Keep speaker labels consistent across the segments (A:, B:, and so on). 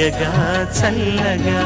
A: తీయగా చల్లగా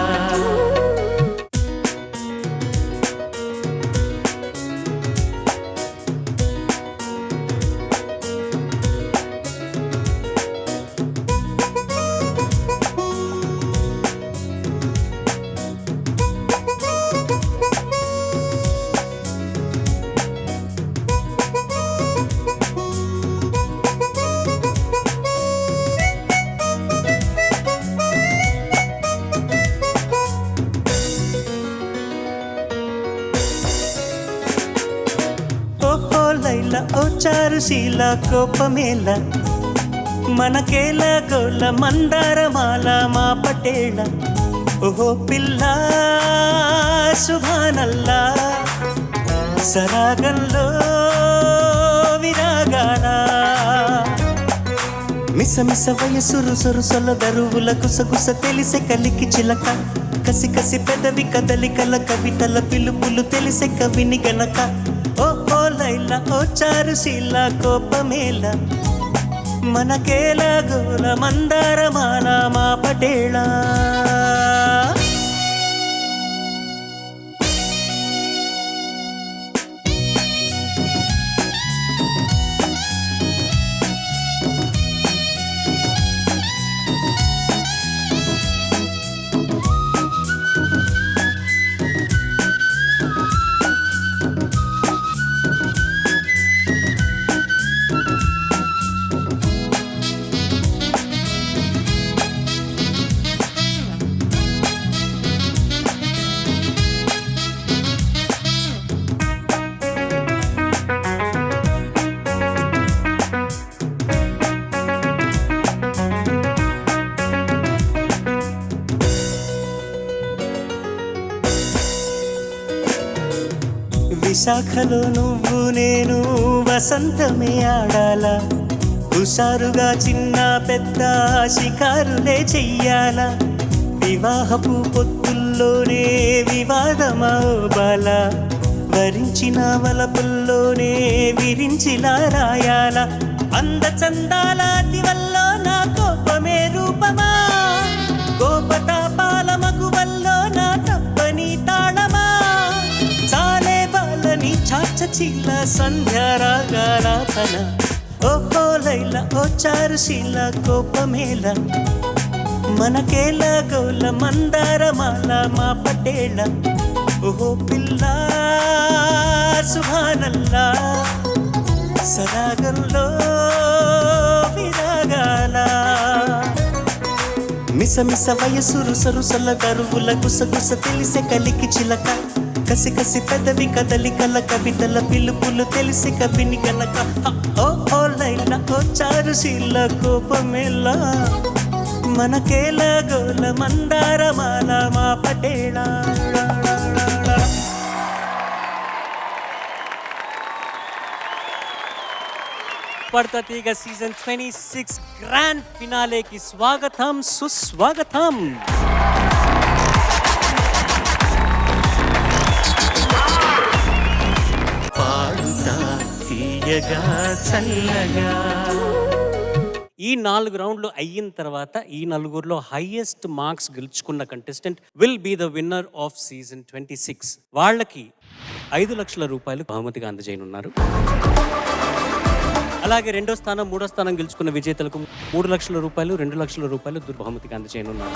A: లైలా ఓ చారుశీల కోపమేల మనకేల గోల మందారమాల మా పటేళ ఓహో పిల్ల సుభానల్లా సరాగంలో విరాగాల మిస మిస వయసురు సొరుసొల దరువుల గుసగుస తెలిసే కలికి చిలక కసి కసి పెదవి కదలికల కవితల పిలుపులు తెలిసే కవిని గనక ఓ ఓ లైలా ఓ చారుశీల కోపమేల మనకేల గోల మందారమాల మా పటేళ విశాఖలో నువ్వు నేను వసంతమే ఆడాలా హుషారుగా చిన్న పెద్ద షికారులే చెయ్యాలా వివాహపు పొత్తుల్లోనే వివాదమా బాల వరించిన వలపుల్లోనే విరించిలా రాయాల అంద చందాల దివల్లో నా కోపమే రూపమా కోపతాపాల మగువల్లో నా తప్పని తాళమా చాలే బాలని చాచీల సంధ్యారాగాలాపన ఓహో లైలా ఓ చారుశీల కోపమేల మనకేల గోల మందారమాల మా పటేళ ఓహో పిల్ల సుభానల్లా సరాగంలో విరాగాల మిస మిస వయసురు సరుసల దరువుల గుసగుస తెలిసే కలికి చిలక కసి కసి పెదవి కదలికల కవితల పిలుపులు తెలిసి కవిని గనక ఓ ఓ లైలా ఓ చారుశీల కోపమేలా మనకేల గోల మందారమాల మా పటేళ పడతా తీగ సీజన్ 26 గ్రాండ్ ఫినాలేకి స్వాగతం సుస్వాగతం. పాడుతా తీయగా చల్లగా. ఈ 4 రౌండ్లు అయిన తర్వాత ఈ నలుగురిలో హైయెస్ట్ మార్క్స్ గెలుచుకున్న contestant will be the winner of season 26. వాళ్ళకి 5 లక్షల రూపాయలు బహుమతిగా అందజేయనున్నారు. అలాగే 2వ స్థానం 3వ స్థానం గెలుచుకున్న విజేతలకు 3 లక్షల రూపాయలు 2 లక్షల రూపాయలు బహుమతిగా అందజేయనున్నారు.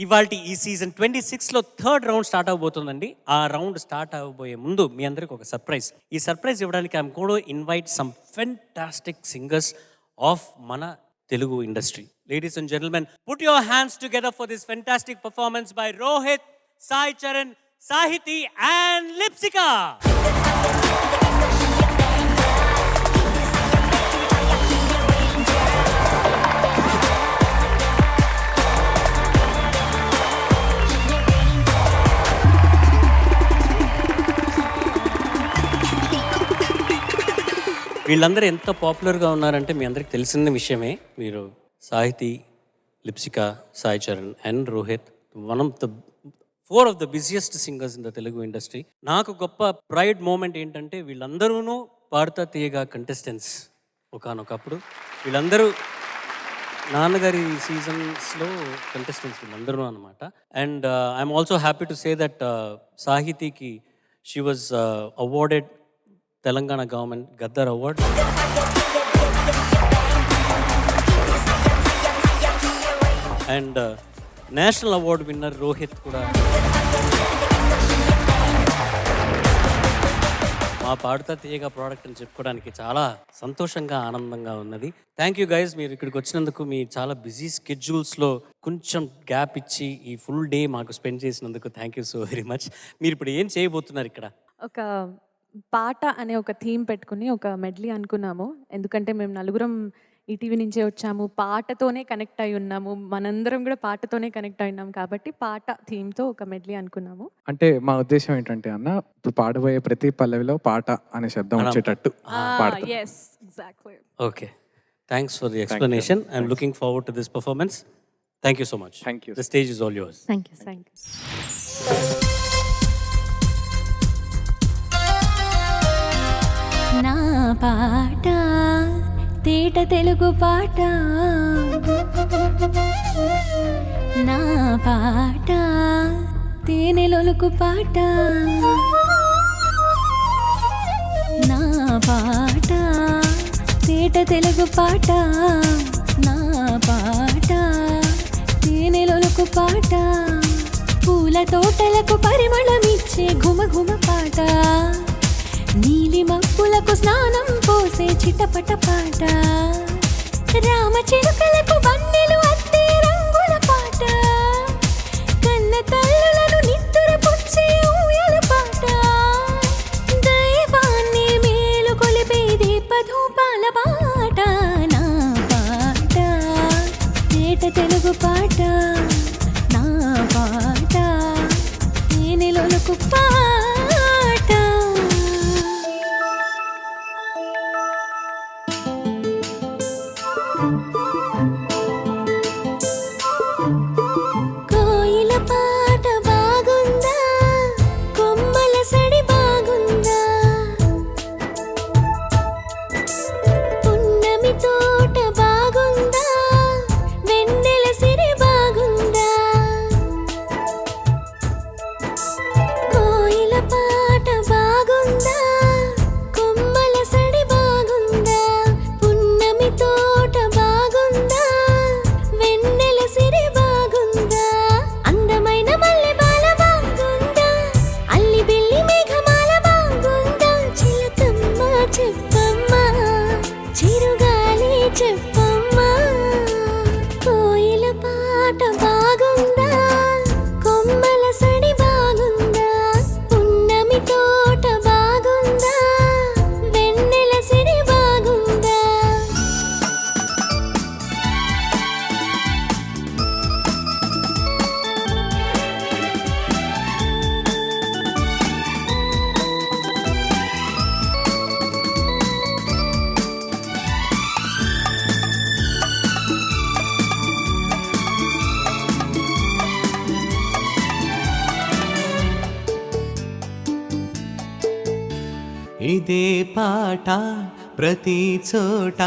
A: ఇవాళ ఈ సీజన్ 26లో 3rd రౌండ్ స్టార్ట్ అవబోతుందండి. ఆ రౌండ్ స్టార్ట్ అవబోయే ముందు మీ అందరికి ఒక సర్ప్రైజ్. ఈ సర్ప్రైజ్ ఇవ్వడానికి I'm going to invite some fantastic singers of మన Telugu industry. Ladies and gentlemen, put your hands together for this fantastic performance by Rohit, Sai Charan, Sahiti and Lipsika. వీళ్ళందరూ ఎంత పాపులర్గా ఉన్నారంటే మీ అందరికి తెలిసిన విషయమే. మీరు Sahiti, Lipsika, Sai Charan and Rohit, one of the 4 of the busiest singers in the Telugu industry. నాకు గొప్ప ప్రైడ్ మూమెంట్ ఏంటంటే వీళ్ళందరూ పాడుతా తీయగా కంటెస్టెంట్స్. ఒకనొకప్పుడు వీళ్ళందరూ నాన్నగారి సీజన్స్లో కంటెస్టెంట్స్ అందరూ అనమాట. And I'm also happy to say that సాహితీకి she was awarded Telangana government Gaddar award. And national award winner Rohit కూడా. మా పాడుతా తీయగా ప్రోడక్ట్ అని చెప్పుకోవడానికి చాలా సంతోషంగా ఆనందంగా ఉన్నది. థ్యాంక్ యూ గైజ్, మీరు ఇక్కడికి వచ్చినందుకు. మీ చాలా బిజీ స్కెడ్యూల్స్లో కొంచెం గ్యాప్ ఇచ్చి ఈ ఫుల్ డే మాకు స్పెండ్ చేసినందుకు thank you so very much. మీరు ఇప్పుడు ఏం చేయబోతున్నారు ఇక్కడ?
B: ఒక పాట అనే ఒక థీమ్ పెట్టుకుని ఒక మెడ్లీ అనుకున్నాము. ఎందుకంటే మేము నలుగురం ఈటీవీ నుంచే వచ్చాము, పాటతోనే కనెక్ట్ అయి ఉన్నాము, మనందరం కూడా పాటతోనే కనెక్ట్ అయి ఉన్నాము. కాబట్టి పాట థీమ్తో ఒక మెడ్లీ అనుకున్నాము.
C: అంటే మా ఉద్దేశం ఏంటంటే అన్న, ఇప్పుడు పాడబోయే ప్రతి పల్లవిలో పాట అనే శబ్దం వచ్చేటట్టు పాడతాం.
B: yes exactly.
A: Okay, thanks for the explanation. I'm looking forward to this performance. Thank you so much.
C: Thank you.
A: The stage is all yours.
B: Thank you.
D: నా పాట తేట తెలుగు పాట, నా పాట తేనెలొలుకు పాట, నా పాట తేట తెలుగు పాట, నా పాట తేనెలొలుకు పాట, పూల తోటలకు పరిమళమిచ్చే ఘుమఘుమ పాట, నీలి మబ్బులకు స్నానం పోసే చిటపట పాట, రామ చిలుకలకు వన్నెలు అత్తే రంగుల పాట, కన్న తల్లులను నిత్తుర పుచ్చే ఊయల పాట, దైవాన్ని మేలు కొలిపే దీపధూపాల పాట, నా పాట తేట తెలుగు పాట, నా పాట తేనెలొలుకు పాట. కోయిల పాట బాగుందా, కొమ్మల సడి బాగుందా, పున్నమి తోట బాగుందా, వెన్నెల సిరి బాగుందా, కోయిల పాట బాగుందా, కొమ్మల సడి బాగుందా, పున్నమి తోట బాగుందా, వెన్నెల సిరి బాగుందా, అందమైన మల్లె బాల బాగుందా, అల్లి బిల్లి మేఘమాల బాగుందా, చిలకమ్మ చెప్పమ్మా, చిరుగాలి చెప్పమ్మా, కోయిల పాట బాగుందా, కొమ్మల సడి బాగుందా, పున్నమి తోట బాగుందా, వెన్నెల సిరి బాగుందా.
E: ఇదే పాట ప్రతి చోట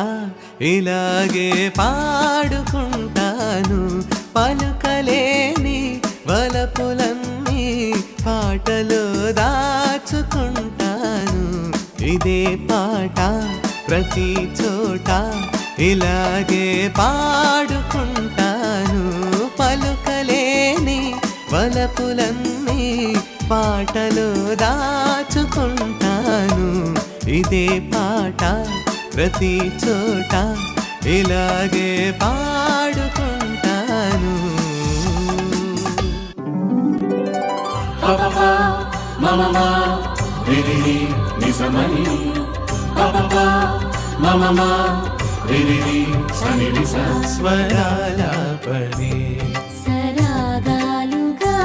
E: ఇలాగే పాడుకుంటాను, పలుకలేని వలపులన్నీ పాటలో దాచుకుంటాను. ఇదే పాట ప్రతి చోట ఇలాగే పాడుకుంటాను, పలుకలేని వలపులన్నీ పాటలో దాచుకుంటాను. ఇదే పాట ప్రతి చోట ఇలాగే పాడుకుంటాను. స్వరాలాపనే
D: సరాగాలుగా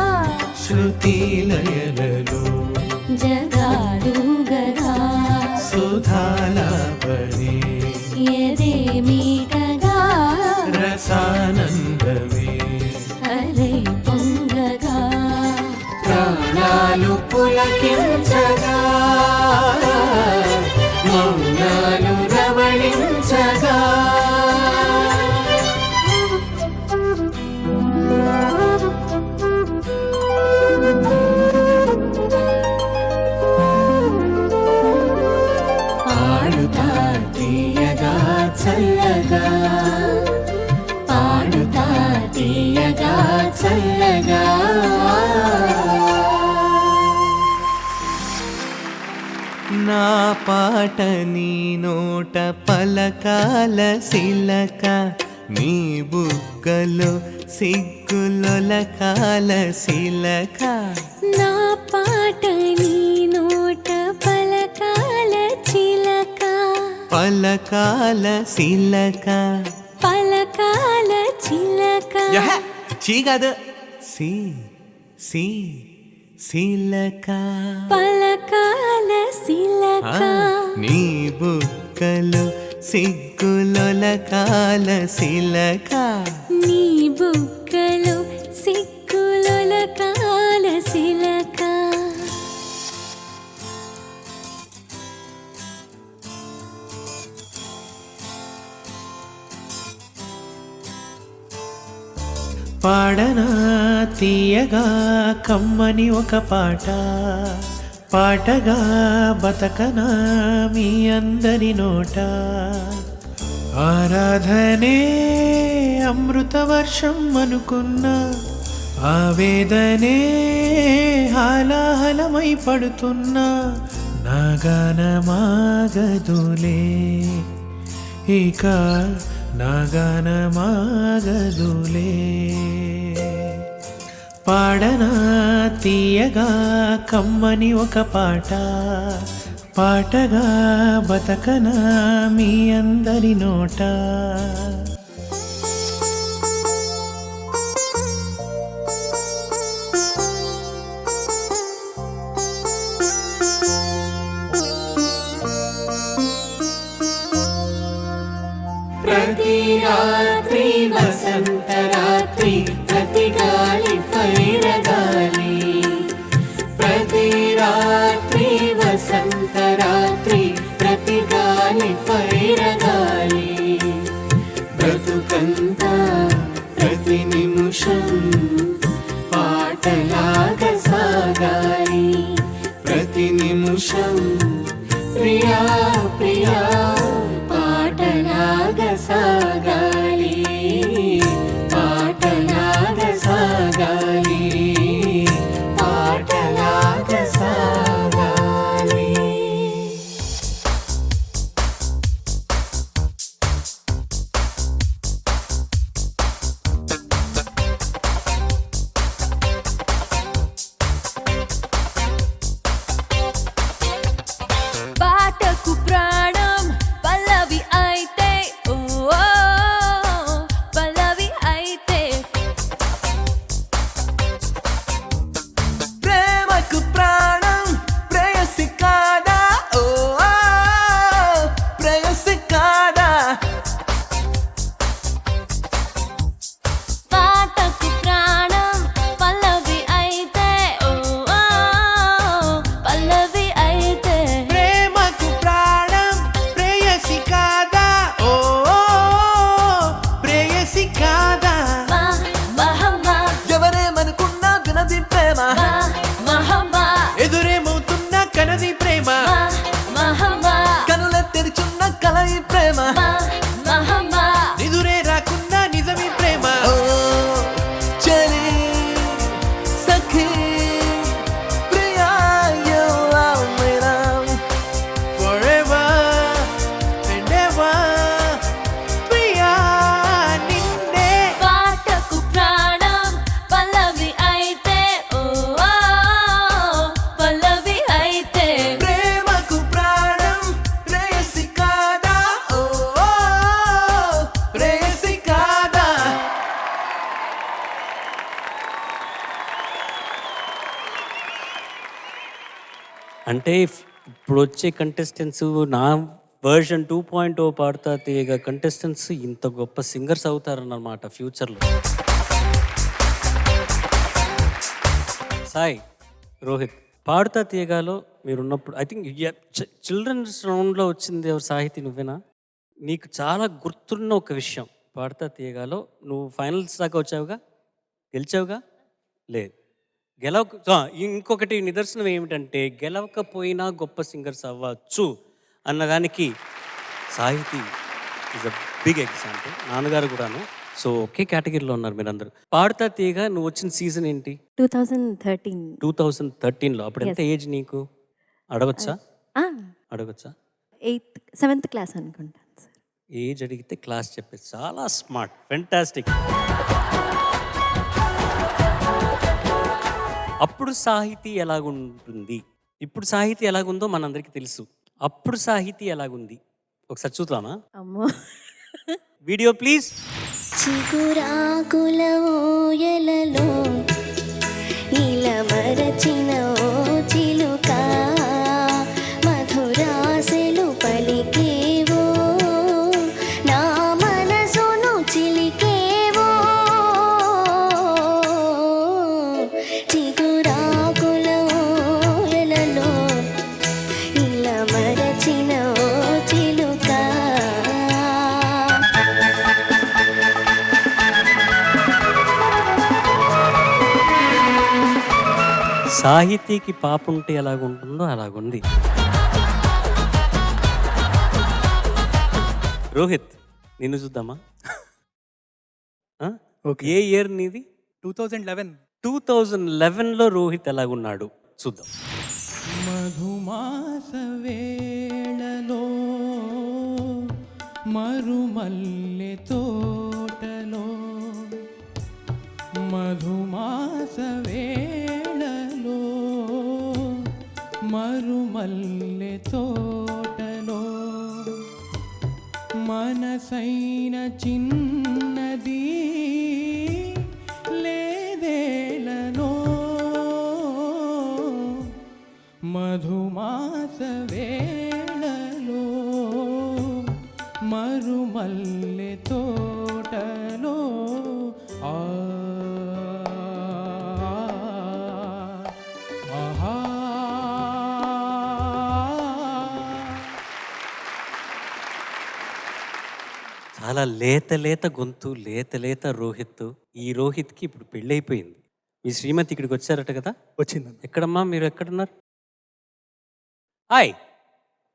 E: శృతి లయలలో
D: జగాలు గదా,
E: సుధాలాపనే
D: ఎదే మీటగా
E: రసానందమే
D: అలై పొంగగా,
E: ప్రాణాలు పులకించగా మౌనాలు రవళించగా పాట నీ నోట పలకాల శిలక నీ బుగ్గలో సిగ్గులొలకాల శిలక
D: నా పాట నీ నోట పలకాల చిలక
E: పలకాల శిలక
D: పలకాల చిలక
E: చీ కాదు సి సి శిలక
D: పలకాల శిలక
E: నీ బుగ్గలో సిగ్గులొలకాల శిలక
D: నీ బుగ్గలో సిగ్గులొలకాల శిలక
E: పాడనా తీయగా కమ్మని ఒక పాట పాటగా బతకనా మీ అందరి నోట ఆరాధనే అమృత వర్షం అనుకున్నా ఆవేదనే హాలాహలమై పడుతున్నా నాగానమాగదులే ఇక నాగానమాగదులే పాడనా తీయగా కమ్మని ఒక పాట పాటగా బతకనా మీ అందరి నోట ప్రతి రాత్రి వసంత రాత్రి ప్రతి గాలి పైరగాలి ప్రతి రాత్రి వసంత రాత్రి ప్రతి గాలి పైరగాలి బ్రతుకంతా ప్రతి నిమిషం పాటలాగా సాగాలి ప్రతి నిమిషం ప్రియా ప్రియా పాటలాగా సాగాలి పాటలాగా సాగాలి పాటలాగా సాగాలి
D: పాటకు ప్రాణం పల్లవి అయితే ఓ పల్లవి అయితే
E: ప్రేమకు ప్రాణం ప్రేయసి కాదా ఓ ప్రేయసి కాదా
D: పాటకు ప్రాణం పల్లవి అయితే ఓ పల్లవి అయితే
E: ప్రేమకు ప్రాణం ప్రేయసి కాదా ఓ ప్రేయసి కాదా
D: మహమ్మా
E: ఎవరేమనుకున్నా వినది ప్రేమ
D: మహమ్మా
E: ఎదురేమవుతున్నా కనది ప్రేమ
D: మహమ్మా
E: కనుల తెరిచున్న కలయి ప్రేమ
D: మహమ్మా
E: నిదురే రాకున్నా నిజమి ప్రేమ ఓ చలి సఖీ Priya you are my love forever and ever Priya నిన్నే
D: పాటకు ప్రాణం పల్లవి అయితే ఓ పల్లవి అయితే
E: ప్రేమకు ప్రాణం ప్రేయసి కాదా ఓ ప్రేయసి కాదా
A: అంటే ఇప్పుడు వచ్చే కంటెస్టెంట్స్ నా వర్షన్ 2.0 పాడుతా తీయగ కంటెస్టెంట్స్ ఇంత గొప్ప సింగర్స్ అవుతారన్నమాట ఫ్యూచర్లో. సాయి, రోహిత్, పాడుతా తీయగాలో మీరున్నప్పుడు ఐ థింక్ చిల్డ్రన్స్ రౌండ్లో వచ్చింది ఎవరు? సాహితీ నువ్వేనా? నీకు చాలా గుర్తున్న ఒక విషయం, పాడుతా తీయగాలో నువ్వు ఫైనల్స్ దాకా వచ్చావుగా, గెలిచావుగా? లేదు, ఇంకొకటి నిదర్శనం ఏమిటంటే గెలవకపోయినా గొప్ప సింగర్స్ అవ్వచ్చు అన్నదానికి సాహితీ ఈజ్ అ బిగ్ ఎగ్జాంపుల్. నాన్నగారు కూడాను. సో ఒకే కేటగిరీలో ఉన్నారు మీరందరూ. పాడుతా తీయగా నువ్వు వచ్చిన సీజన్ ఏంటి?
B: 2013.
A: 2013లో. అప్పుడు ఎంత ఏజ్ నీకు అడగచ్చా? అడగచ్చా?
F: 7th క్లాస్ అనుకుంటాను సార్.
A: ఏజ్ అడిగితే క్లాస్ చెప్పేది. చాలా స్మార్ట్, ఫెంటాస్టిక్. అప్పుడు సాహితీ ఎలాగుంటుంది, ఇప్పుడు సాహితీ ఎలాగుందో మనందరికీ తెలుసు. అప్పుడు సాహితీ ఎలాగుంది ఒకసారి చూద్దామా?
F: అమ్మో.
A: Video please.
G: చిగురాకుల ఊయలలో ఇలా మరచిన ఓ చిలుక మధురాసెలు పలికేవో నా మనసును చిలికేవో చిగురాకుల ఊయలలో ఇలా మరచిన ఓ చిలుక.
A: సాహితీకి పాప ఉంటే ఎలాగుంటుందో అలాగుంది. రోహిత్, నిన్ను చూద్దామా? ఆ? ఏ ఇయర్ నీది?
E: 2011.
A: 2011లో రోహిత్ ఎలాగున్నాడు చూద్దాం.
E: మధుమాస వేళలో మరుమల్లె తోటలో మధుమాస వేళలో మరుమల్లె తోటలో మనసైన చిన్నది లేదేలనో మధుమాస వేళలో మరుమల్లె తోటలో ఆహా.
A: చాలా లేత లేత గొంతు, లేత లేత రోహిత్. ఈ రోహిత్కి ఇప్పుడు పెళ్ళైపోయింది. మీ శ్రీమతి ఇక్కడికి వచ్చారట కదా?
E: వచ్చిందన్న.
A: ఎక్కడమ్మా, మీరు ఎక్కడున్నారు? హాయ్,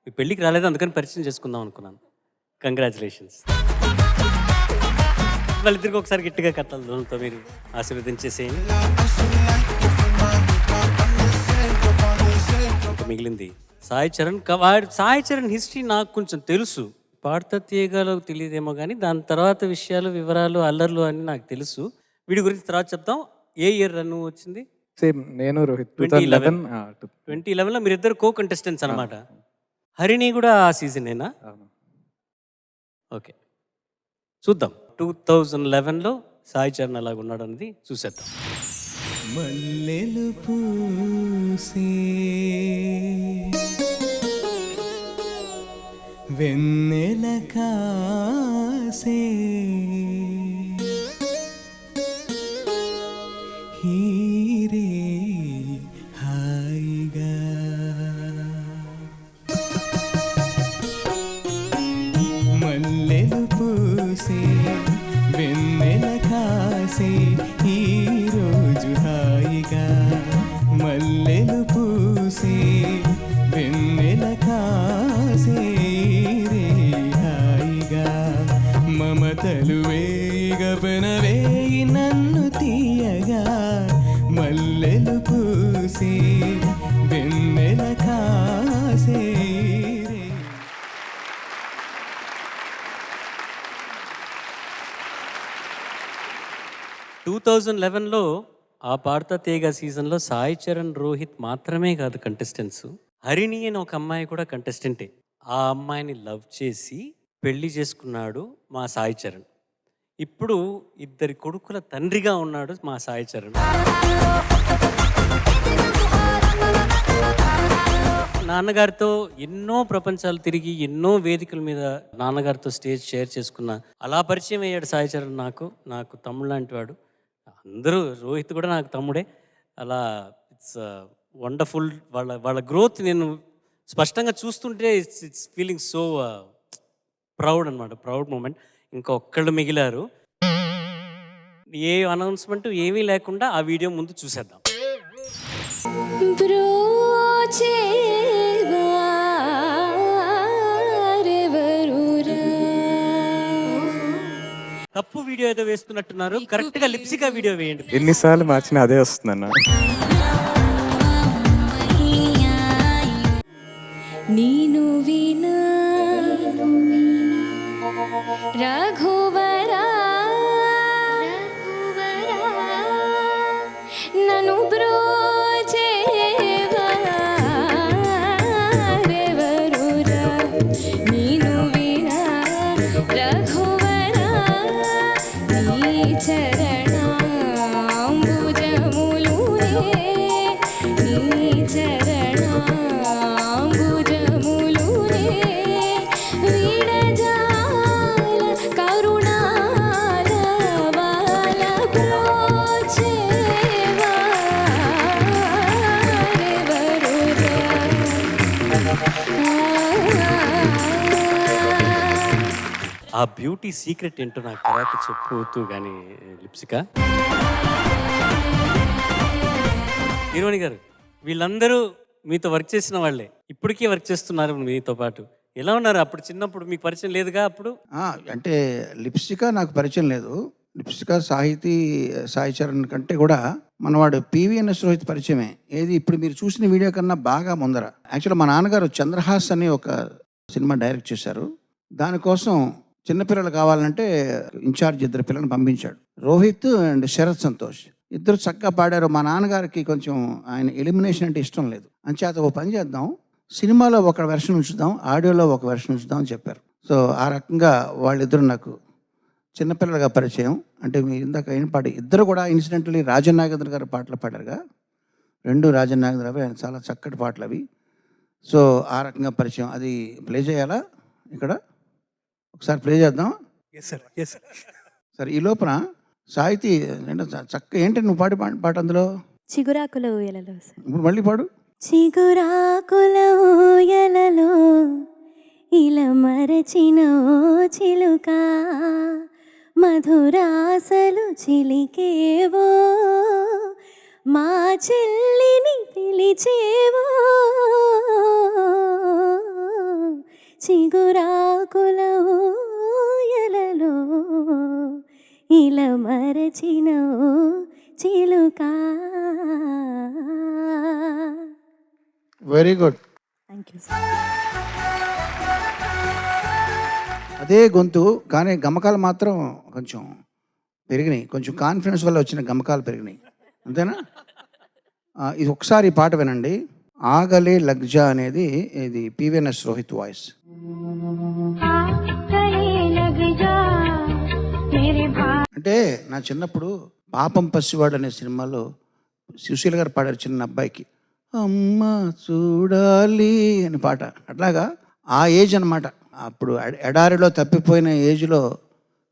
A: మీ పెళ్ళికి రాలేదు, అందుకని పరిచయం చేసుకుందాం అనుకున్నాను. కంగ్రాచులేషన్స్. వాళ్ళిద్దరికి ఒకసారి గట్టిగా కట్టాలతో మీరు ఆశీర్వదించేసేయండి. ఇంకా మిగిలింది సాయి చరణ్. సాయి చరణ్ హిస్టరీ నాకు కొంచెం తెలుసు, పాడతా తీయగాలో తెలియదేమో కానీ దాని తర్వాత విషయాలు, వివరాలు, అల్లర్లు అని నాకు తెలుసు. వీడి గురించి తర్వాత చెప్తాం. ఏ ఇయర్ రన్ వచ్చింది?
C: సేమ్ నేను రోహిత్ 2011.
A: 2011లో మీరిద్దరు కో కంటెస్టెంట్స్ అనమాట. హరిణి కూడా ఆ సీజనేనా? ఓకే, చూద్దాం 2011లో సాయి చరణ్ అలాగ ఉన్నాడు అనేది చూసేద్దాం.
E: మల్లెలు పూసే వెన్నెల కాసే హీరే హాయిగా మల్లెలు పూసే వెన్నెల కాసే ఈరోజు హాయిగా మల్లెలు పూసే వెన్నెల కాసే రే హాయిగా మమతలు వేగపన వేయి నన్ను తీయగా మల్లెలు పూసే వెన్నెల కాసే రే.
A: 2011లో ఆ పాడతా తీగ సీజన్లో సాయి చరణ్, రోహిత్ మాత్రమే కాదు కంటెస్టెంట్స్, హరిణి అని ఒక అమ్మాయి కూడా కంటెస్టెంటే. ఆ అమ్మాయిని లవ్ చేసి పెళ్లి చేసుకున్నాడు మా సాయి చరణ్. ఇప్పుడు ఇద్దరి కొడుకుల తండ్రిగా ఉన్నాడు మా సాయి చరణ్. నాన్నగారితో ఎన్నో ప్రపంచాలు తిరిగి ఎన్నో వేదికల మీద నాన్నగారితో స్టేజ్ షేర్ చేసుకున్నా. అలా పరిచయం అయ్యాడు సాయి చరణ్ నాకు తమ్ముడు లాంటి వాడు. అందరూ, రోహిత్ కూడా నాకు తమ్ముడే. అలా ఇట్స్ వండర్ఫుల్. వాళ్ళ గ్రోత్ నేను స్పష్టంగా చూస్తుంటే ఇట్స్ ఫీలింగ్ సో ప్రౌడ్ అనమాట, ప్రౌడ్ మూమెంట్. ఇంకా ఒక్కళ్ళు మిగిలారు. ఏ అనౌన్స్మెంట్ ఏమీ లేకుండా ఆ వీడియో ముందు చూసేద్దాం. తప్పు వీడియో ఏదో వేస్తున్నట్టున్నారు, కరెక్ట్ గా లిప్సికా వీడియో వేయండి.
C: ఎన్నిసార్లు మార్చినా అదే వస్తుందన్న.
D: ನೀನು ವಿನಾ ರಘುವರ ನನು ಬ್ರೋಜೇವರೆವರುರ ನೀನು ವಿನಾ ರಘುವರ ನೀ చరణాంబుజములునే నీ చరణాంబుజములునే విడజాల కరుణాల బాల
A: ఆ బ్యూటీ సీక్రెట్ ఏంటో నాకు తర్వాత చెప్పు కానీ లిప్సిక. హీరోని గారు, వీళ్ళందరూ మీతో వర్క్ చేసిన వాళ్ళే, ఇప్పటికీ వర్క్ చేస్తున్నారు మీతో పాటు. ఎలా ఉన్నారు? అప్పుడు చిన్నప్పుడు మీకు పరిచయం లేదుగా అప్పుడు?
H: అంటే లిప్సిక నాకు పరిచయం లేదు. లిప్సిక సాయి చరణ్ కంటే కూడా మనవాడు పివిఎన్ఎస్ రోహిత్ పరిచయమే. ఏది ఇప్పుడు మీరు చూసిన వీడియో కన్నా బాగా ముందర. యాక్చువల్గా మా నాన్నగారు చంద్రహాస్ అని ఒక సినిమా డైరెక్ట్ చేశారు. దానికోసం చిన్నపిల్లలు కావాలంటే ఇన్ఛార్జ్ 2 పిల్లల్ని పంపించాడు. రోహిత్ అండ్ శరత్ సంతోష్ ఇద్దరు చక్కగా పాడారు. మా నాన్నగారికి కొంచెం ఆయన ఎలిమినేషన్ అంటే ఇష్టం లేదు. అంచేత ఓ పని చేద్దాం, సినిమాలో ఒక వెర్షన్ ఉంచుదాం, ఆడియోలో ఒక వెర్షన్ ఉంచుదాం అని చెప్పారు. సో ఆ రకంగా వాళ్ళిద్దరు నాకు చిన్నపిల్లలుగా పరిచయం. అంటే మీరు ఇందాక అయిన పాట ఇద్దరు కూడా ఇన్సిడెంటలీ రాజన్ నాగేంద్ర గారి పాటలు పాడారుగా. 2 రాజన్ నాగేంద్ర అవి, ఆయన చాలా చక్కటి పాటలు అవి. సో ఆ రకంగా పరిచయం. అది ప్లే చేయాలా? ఇక్కడ ఒకసారి ప్లే చేద్దాం. సరే, ఈ లోపల సాహితీ చక్కగా ఏంటి నువ్వు పాట అందులో?
F: చిగురాకుల ఊయలలో సార్.
H: ఇప్పుడు మళ్ళీ పాడు.
G: చిగురాకుల ఊయలలో ఇలా మరచిన ఓ చిలుక మధురాసలు చిలికేవో మా చెల్లిని పిలిచేవో చిగురాకుల ఊయలలో ఇలా మరచిన ఓ చిలుక.
H: Very good.
F: Thank you sir.
H: అదే గొంతు కానీ గమకాలు మాత్రం కొంచెం పెరిగినాయి. కొంచెం కాన్ఫిడెన్స్ వల్ల వచ్చిన గమకాలు పెరిగినాయి, అంతేనా? ఇది ఒకసారి ఈ పాట వినండి. ఆగలే లగ్జా అనేది ఇది పివిఎన్ఎస్ రోహిత్ వాయిస్. అంటే నా చిన్నప్పుడు పాపం పసివాడు అనే సినిమాలో సుశీల్ గారు పాడారు చిన్న అబ్బాయికి, అమ్మ చూడాలి అని పాట. అట్లాగా ఆ ఏజ్ అనమాట. అప్పుడు ఎడారిలో తప్పిపోయిన ఏజ్లో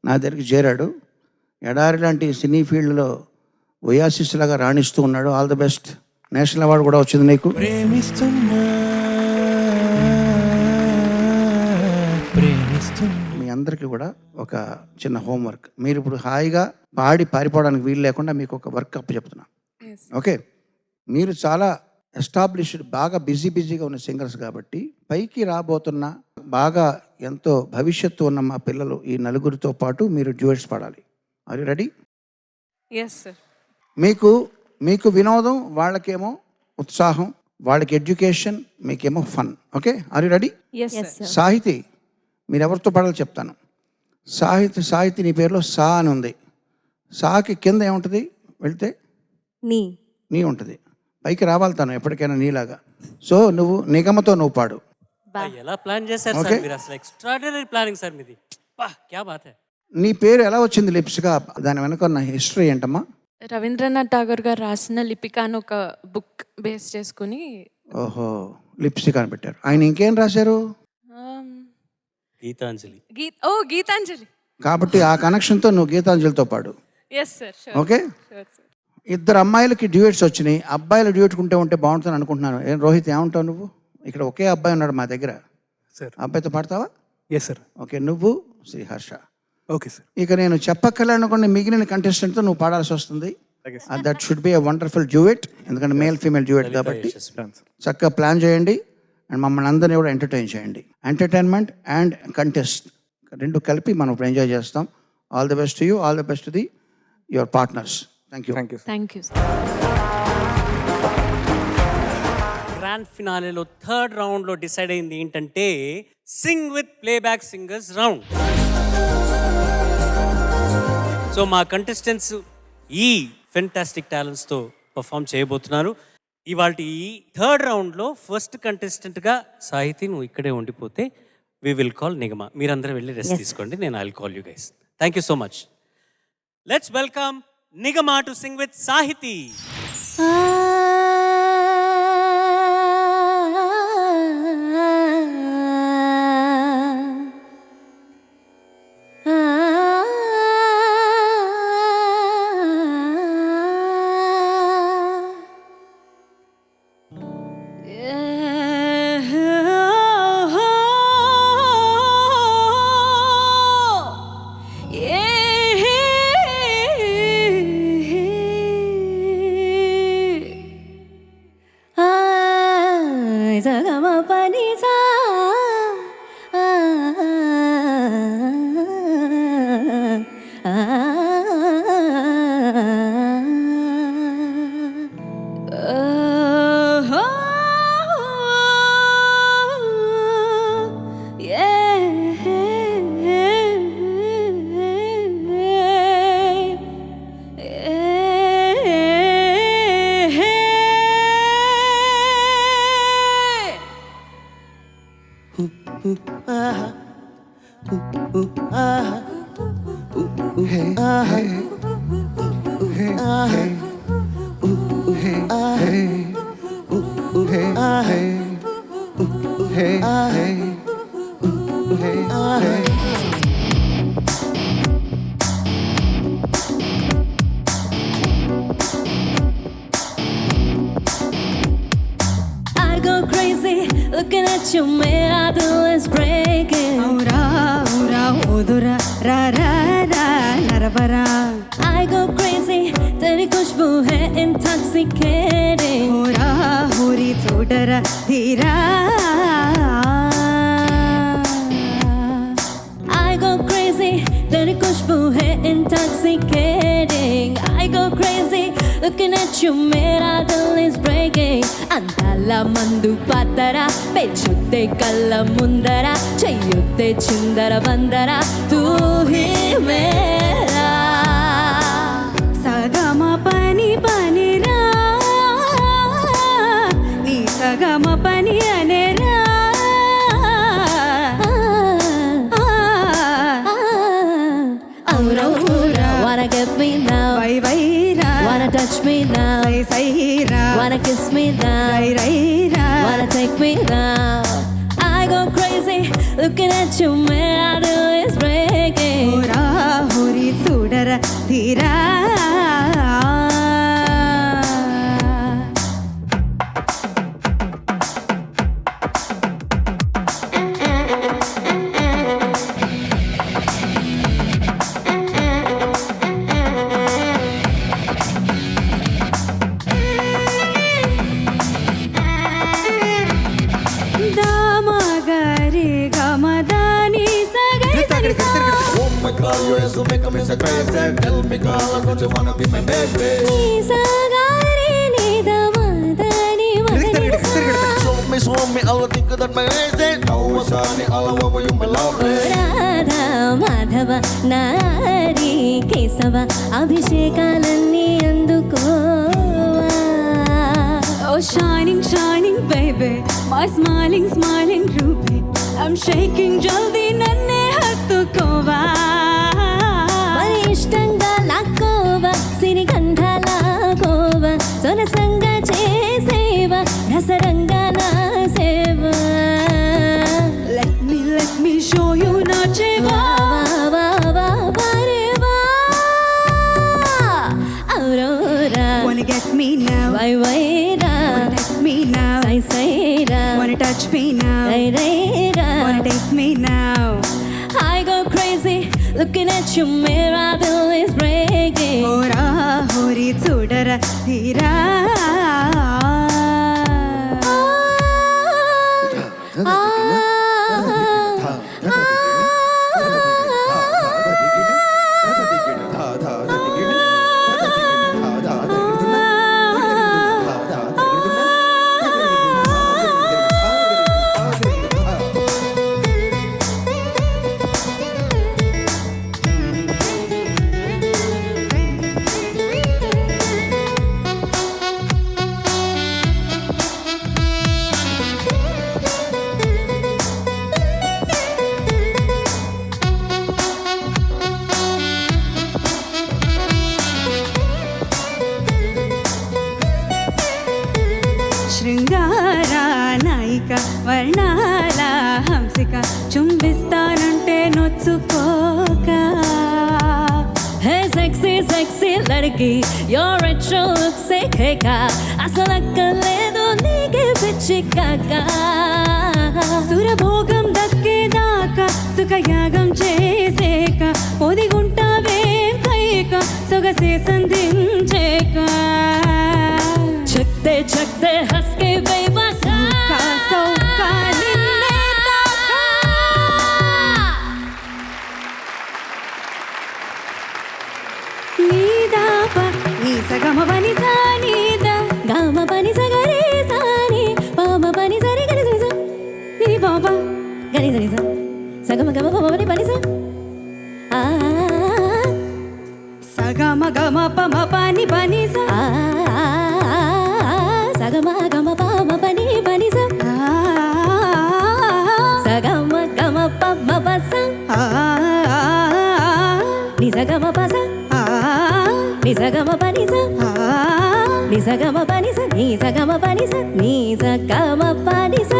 H: నా దగ్గరికి చేరాడు. ఎడారి లాంటి సినీ ఫీల్డ్లో ఒయాసిస్ లాగా రాణిస్తూ ఉన్నాడు. All the best. National award కూడా వచ్చింది నీకు. మీ అందరికీ కూడా ఒక చిన్న హోంవర్క్. మీరు ఇప్పుడు హాయిగా పాడి పారిపోవడానికి వీలు లేకుండా మీకు ఒక వర్క్ అప్పు చెప్తున్నా. ఓకే, మీరు చాలా ఎస్టాబ్లిష్డ్ బాగా బిజీగా ఉన్న సింగర్స్ కాబట్టి పైకి రాబోతున్న బాగా ఎంతో భవిష్యత్తు ఉన్న మా పిల్లలు ఈ నలుగురితో పాటు మీరు డ్యూయట్స్ పాడాలి. Are you ready?
B: Yes sir.
H: మీకు వినోదం, వాళ్ళకేమో ఉత్సాహం, వాళ్ళకి ఎడ్యుకేషన్, మీకేమో fun. Okay, are you ready?
B: Yes sir.
H: Sahiti, మీరు ఎవరితో పాడాలో చెప్తాను. సాహితీ నీ పేరులో సా అని ఉంది. సాకి కింద ఏముంటుంది వెళ్తే? నీ ఉంటుంది. పైకి రావాలి తను ఎప్పటికైనా నీలాగా. సో నువ్వు నిగమతో నువ్వు పాడు.
A: ఎలా ప్లాన్ చేశారు సార్ మీరు? అసలు ఎక్స్ట్రాడినరీ ప్లానింగ్ సార్ మీది. క్యా బాత్ హై.
H: నీ పేరు ఎలా వచ్చింది లిప్సిక? దాని వెనక ఉన్న హిస్టరీ ఏంటమ్మా?
B: రవీంద్రనాథ్ ఠాగూర్ గారు రాసిన లిపిక అని ఒక బుక్ బేస్ చేసుకుని
H: ఓహో, లిప్సిక అని పెట్టారు. ఆయన ఇంకేం రాశారు?
A: గీతాంజలి.
B: గీతాంజలి.
H: కాబట్టి ఆ కనెక్షన్తో నువ్వు గీతాంజలితో పాడు.
B: Yes sir.
H: ఓకే, ఇద్దరు అమ్మాయిలకి డ్యూయట్స్ వచ్చినాయి. అబ్బాయిలు డ్యూయట్ ఉంటే బాగుంటుంది అనుకుంటున్నాను. ఏం రోహిత్, ఏమంటావు నువ్వు? ఇక్కడ ఒకే అబ్బాయి ఉన్నాడు మా దగ్గర.
E: సార్,
H: అబ్బాయితో పాడతావా?
E: Yes sir.
H: ఓకే, నువ్వు శ్రీహర్ష.
E: Okay sir.
H: ఇక నేను చెప్పక్కర్లేనుకోండి, మిగిలిన కంటెస్టెంట్తో నువ్వు పాడాల్సి వస్తుంది. That should be a wonderful duet. ఎందుకంటే మేల్ ఫీమేల్ డ్యూయట్ కాబట్టి చక్కగా ప్లాన్ చేయండి అండ్ మమ్మల్ని అందరినీ కూడా ఎంటర్టైన్ చేయండి. ఎంటర్టైన్మెంట్ అండ్ కంటెస్ట్ రెండు కలిపి మనం ఇప్పుడు ఎంజాయ్ చేస్తాం. All the best to you, all the best to the your partners. Thank you.
B: Thank you.
A: Grand ఫినాలేలో థర్డ్ రౌండ్లో డిసైడ్ అయింది ఏంటంటే sing with playback singers round. So మా కంటెస్టెంట్స్ ఈ ఫెంటాస్టిక్ టాలెంట్స్తో పర్ఫామ్ చేయబోతున్నారు. ఇవాళ ఈ థర్డ్ రౌండ్లో ఫస్ట్ కంటెస్టెంట్గా సాహితి నువ్వు ఇక్కడే ఉండిపోతే వి విల్ కాల్ నిగమ. మీరందరూ వెళ్ళి రెస్ట్ తీసుకోండి. నేను I will call you guys. Thank you so much. Let's welcome Nigama to sing with Sahiti.
G: Looking at you, man, I do is breaking. Aura, aura, odura, ra, ra, ra, naravara. I go crazy, teri khushboo hai intoxicating. Hora, hori, chodara, dhira. I go crazy, teri khushboo hai intoxicating. I go crazy, looking at you, man, I do is breaking. అందాల మందు పాతరా పెంచుతే కళ్ళ ముందర చెయ్యుతే చిందర బందర తూ he మేరా సగమ పని పనిరా నీ సగమ పని అనేరా ఔరౌరా wanna get me now వై వైరా wanna touch me now సై సైరా wanna kiss me now రై రైరా wanna take me now I go crazy looking at you man I do is breaking hora hori చూడరా ధీరా
I: So make me so crazy. Tell me, girl, don't you wanna be my baby? Show me all the things that my eyes say. Now what's on it, all over you, my love.
G: Radha Madhava Nari Kesava Abhishekalanni andukova. Oh shining, shining baby, my smiling, smiling ruby. I'm shaking, jaldi nanne hattukova. ఇష్టంగా లాక్కోవా సిరిగంధ లాకోవా సొనసంగా చేసేవా రసరంగా నా సేవా let me show you నా చేవా వా వా వా రే వా ఔరోరా wanna get me now వై వైరా wanna touch me now సై సైరా wanna touch me now రై రైరా wanna take me now I go crazy looking at you mirror I feel is breaking hora hori chodara dhira
F: శృంగార నాయిక వర్ణాల Hansika చుంబిస్తానంటే నొచ్చుకోక.
G: Hey sexy sexy లड़की your retro look సేఖేకా అసలక్కలేదు నీకే పిచ్చి కాకా.
F: సురభోగం దక్కేదాకా సుఖయాగం చేసేక ఒదిగుంటావేం కైక సొగసే సంధించేక.
G: చక్తే చక్తే హస్కే బేబసా
F: సౌక నిన్నే తాకా. నీదాప నీ సగమ పని సానీద
G: గామ పని సగరే సాని పామ పని సరి గరి సరి స
F: నీ బాబా
G: గరి సరి స సగమ గమ పమ పని పని స ఆ
F: సగమ గమ పమ పని పని స
G: ఆ సగమ గమ పమ పని పని స సగమ గమ పమ పస ని సగమ పస ని సగమ పని స ని సగమ పని స ని సగమ పని స ని సగమ పని స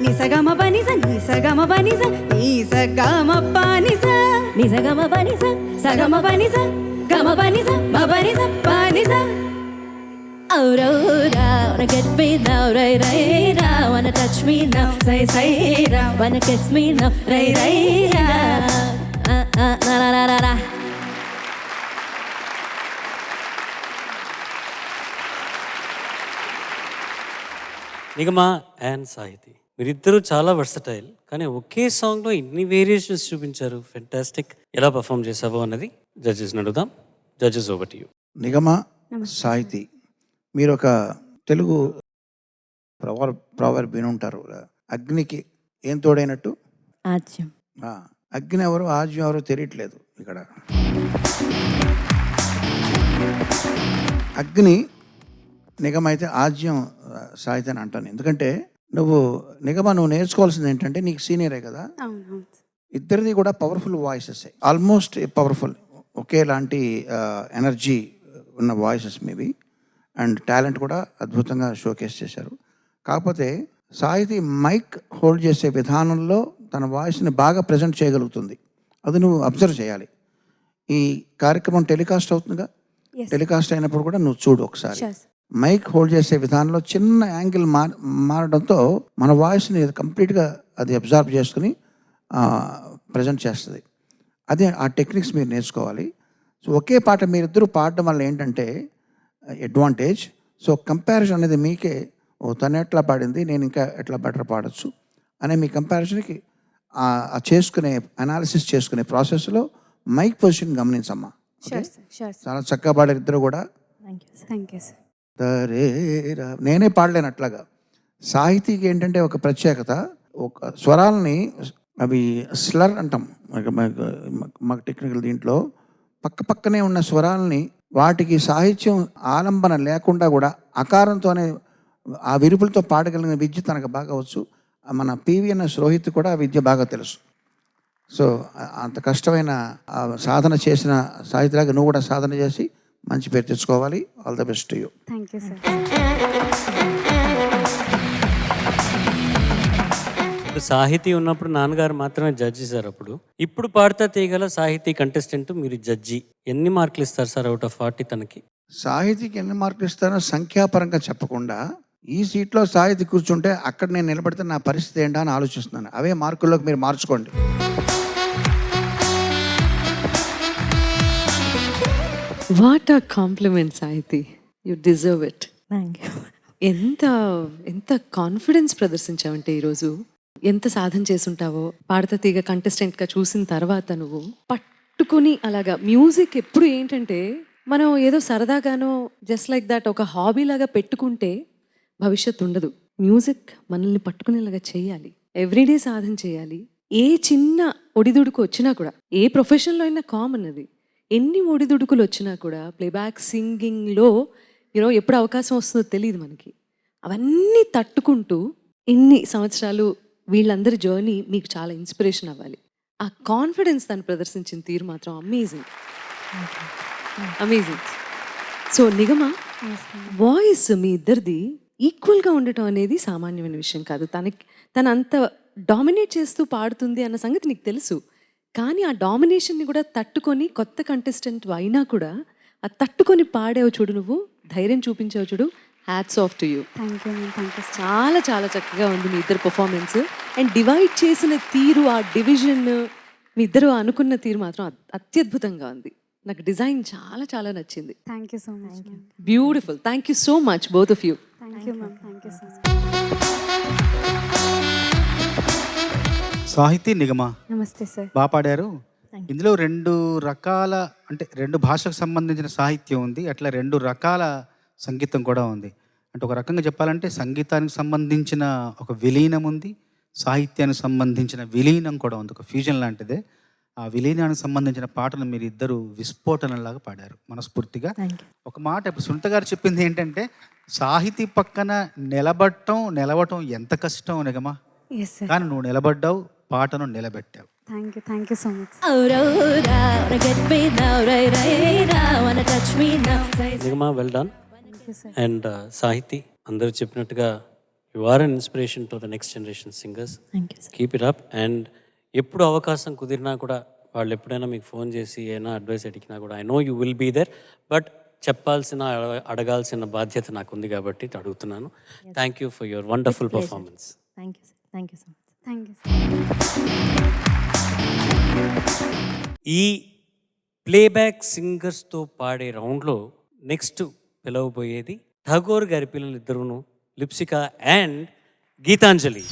F: ని సగమ పని స ని సగమ పని స ని సగమ పని స
G: ని సగమ పని స
F: సగమ పని స గమ పని స మ పని స పని స.
G: Aurora, wanna get me now, ray ray ra. Wanna touch me now, say say ra. Wanna kiss me now, ray ray ra. La la la la la.
A: Nigama and Sahiti మీరిద్దరూ చాలా వర్సటైల్, కానీ ఒకే సాంగ్లో ఇన్ని వేరియేషన్స్ చూపించారు. ఫెంటాస్టిక్. ఎలా perform చేసావో అన్నది జడ్జెస్ని అడుగుదాం. Judges over to you.
H: Nigama, Sahiti, మీరు ఒక తెలుగు ప్రావర్బ్ వినుంటారు, అగ్నికి ఏం తోడైనట్టు.
G: ఆజ్యం.
H: అగ్ని ఎవరు ఆజ్యం ఎవరో తెలియట్లేదు ఇక్కడ. అగ్ని నిగమ అయితే ఆజ్యం సాహితి అని అంటాను. ఎందుకంటే నువ్వు నేర్చుకోవాల్సింది ఏంటంటే నీకు సీనియరే కదా, ఇద్దరిది కూడా పవర్ఫుల్ వాయిసెస్, ఆల్మోస్ట్ పవర్ఫుల్, ఒకేలాంటి ఎనర్జీ ఉన్న వాయిసెస్ మేబీ, అండ్ టాలెంట్ కూడా అద్భుతంగా షోకేస్ చేశారు. కాకపోతే సాహితి మైక్ హోల్డ్ చేసే విధానంలో తన వాయిస్ని బాగా ప్రజెంట్ చేయగలుగుతుంది. అది నువ్వు అబ్జర్వ్ చేయాలి. ఈ కార్యక్రమం టెలికాస్ట్ అవుతుందిగా, టెలికాస్ట్ అయినప్పుడు కూడా నువ్వు చూడు ఒకసారి. మైక్ హోల్డ్ చేసే విధానంలో చిన్న యాంగిల్ మారడంతో మన వాయిస్ని కంప్లీట్గా అది అబ్జర్వ్ చేసుకుని ప్రజెంట్ చేస్తుంది. అదే ఆ టెక్నిక్స్ మీరు నేర్చుకోవాలి. సో ఒకే పాట మీరిద్దరూ పాడడం వల్ల ఏంటంటే అడ్వాంటేజ్. సో కంపారిజన్ అనేది మీకే, తను ఎట్లా పాడింది నేను ఇంకా ఎట్లా బెటర్ పాడచ్చు అనే మీ కంపారిజన్కి చేసుకునే అనాలిసిస్ చేసుకునే ప్రాసెస్లో మైక్ పొజిషన్ గమనించమ్మా. చాలా చక్కగా పాడారు ఇద్దరు కూడా.
F: Thank you sir.
H: నేనే పాడలేను అట్లాగా. సాహితీకి ఏంటంటే ఒక ప్రత్యేకత, ఒక స్వరాలని అవి స్లర్ అంటాం మాకు టెక్నికల్ దీంట్లో, పక్కనే ఉన్న స్వరాలని వాటికి సాహిత్యం ఆలంబన లేకుండా కూడా అకారంతోనే ఆ విరుపులతో పాడగలిగిన విద్య తనకు బాగా వచ్చు. మన పివిఎన్ఎస్ రోహిత్ కూడా ఆ విద్య బాగా తెలుసు. సో అంత కష్టమైన సాధన చేసిన సాహిత్యలాగా నువ్వు కూడా సాధన చేసి మంచి పేరు తెచ్చుకోవాలి. All the best to you.
F: Thank you sir.
A: ఇప్పుడు సాహితీ ఉన్నప్పుడు నాన్నగారు మాత్రమే జడ్జి చేశారు. ఇప్పుడు పాడతా తీయగల సాహితీ కంటెస్టెంట్ మీరు జడ్జి. ఎన్ని మార్కులు ఇస్తారు సార్ అవుట్ ఆఫ్ 40 తనకి?
H: సాహితీకి ఎన్ని మార్కులు ఇస్తారో సంఖ్యాపరంగా చెప్పకుండా, ఈ సీట్లో సాహితీ కూర్చుంటే అక్కడ నేను నిలబడితే నా పరిస్థితి ఏంటా అని ఆలోచిస్తున్నాను. అవే మార్కుల్లోకి మీరు మార్చుకోండి.
J: What a compliment Sahiti, you deserve it.
G: Thank you.
J: ఎంత కాన్ఫిడెన్స్ ప్రదర్శించావంటే ఈరోజు. ఎంత సాధన చేసుంటావో పాడతా తీగ కంటెస్టెంట్గా చూసిన తర్వాత నువ్వు పట్టుకుని అలాగా. మ్యూజిక్ ఎప్పుడు ఏంటంటే మనం ఏదో సరదాగానో జస్ట్ లైక్ దట్ ఒక హాబీ లాగా పెట్టుకుంటే భవిష్యత్తు ఉండదు. మ్యూజిక్ మనల్ని పట్టుకునేలాగా చేయాలి. ఎవ్రీడే సాధన చేయాలి. ఏ చిన్న ఒడిదుడుకు వచ్చినా కూడా, ఏ ప్రొఫెషన్లో అయినా కామన్ అది. ఎన్ని ఒడిదుడుకులు వచ్చినా కూడా ప్లేబ్యాక్ సింగింగ్లో ఎప్పుడు అవకాశం వస్తుందో తెలియదు మనకి. అవన్నీ తట్టుకుంటూ ఇన్ని సంవత్సరాలు వీళ్ళందరి జర్నీ మీకు చాలా ఇన్స్పిరేషన్ అవ్వాలి. ఆ కాన్ఫిడెన్స్ తను ప్రదర్శించిన తీరు మాత్రం అమేజింగ్, అమేజింగ్. సో నిగమ, వాయిస్ మీ ఇద్దరిది ఈక్వల్గా ఉండటం అనేది సామాన్యమైన విషయం కాదు. తను అంత డామినేట్ చేస్తూ పాడుతుంది అన్న సంగతి నీకు తెలుసు. కానీ ఆ డామినేషన్ని కూడా తట్టుకొని కొత్త కంటెస్టెంట్ అయినా కూడా ఆ తట్టుకొని పాడావు చూడు, నువ్వు ధైర్యం చూపించావు చూడు. Hats off to you.
F: Thank you ma'am, thank you.
J: చాలా చాలా చక్కగా ఉంది మీ ఇద్దరు పర్ఫార్మెన్స్. అండ్ డివైడ్ చేసిన తీరు, ఆ డివిజన్, మీ ఇద్దరు అనుకున్న తీరు మాత్రం అత్యద్భుతంగా ఉంది. నాకు డిజైన్ చాలా చాలా నచ్చింది.
F: Thank you so much ma'am.
J: Beautiful. Thank you so much both of you.
F: Thank you ma'am, thank you so much.
K: సాహితీ నిగమ
F: నమస్తే సార్.
K: బాగా పాడారు. ఇందులో 2 రకాల, అంటే 2 భాషకు సంబంధించిన సాహిత్యం ఉంది, అట్లా 2 రకాల సంగీతం కూడా ఉంది. అంటే ఒక రకంగా చెప్పాలంటే సంగీతానికి సంబంధించిన ఒక విలీనం ఉంది, సాహిత్యానికి సంబంధించిన విలీనం కూడా ఉంది, ఒక ఫ్యూజన్ లాంటిదే. ఆ విలీనానికి సంబంధించిన పాటను మీరు ఇద్దరు విస్ఫోటనలాగా పాడారు మనస్ఫూర్తిగా. ఒక మాట ఇప్పుడు సునీత గారు చెప్పింది ఏంటంటే, సాహితీ పక్కన నిలవటం ఎంత కష్టం నిగమా,
F: ఎస్ సార్.
K: కానీ నువ్వు నిలబడ్డావు, పాటను నిలబెట్టావు.
F: Thank you so much.
A: Nigama, well done. And Sahithi, అందరూ చెప్పినట్టుగా you are an inspiration to the next generation singers. Keep it up. And ఎప్పుడు అవకాశం కుదిరినా కూడా వాళ్ళు ఎప్పుడైనా మీకు ఫోన్ చేసి ఏమైనా అడ్వైస్ అడిగినా కూడా I know you will be there, but చెప్పాల్సిన అడగాల్సిన బాధ్యత నాకు ఉంది కాబట్టి అడుగుతున్నాను. Thank you for your wonderful performance.
G: Thank you sir. Thank you so much.
F: Thank you sir.
A: ఈ ప్లేబ్యాక్ సింగర్స్తో పాడే రౌండ్లో నెక్స్ట్ పిలవబోయేది ఠాగోర్ గారి పిల్లలు ఇద్దరును, లిప్సిక అండ్ గీతాంజలి.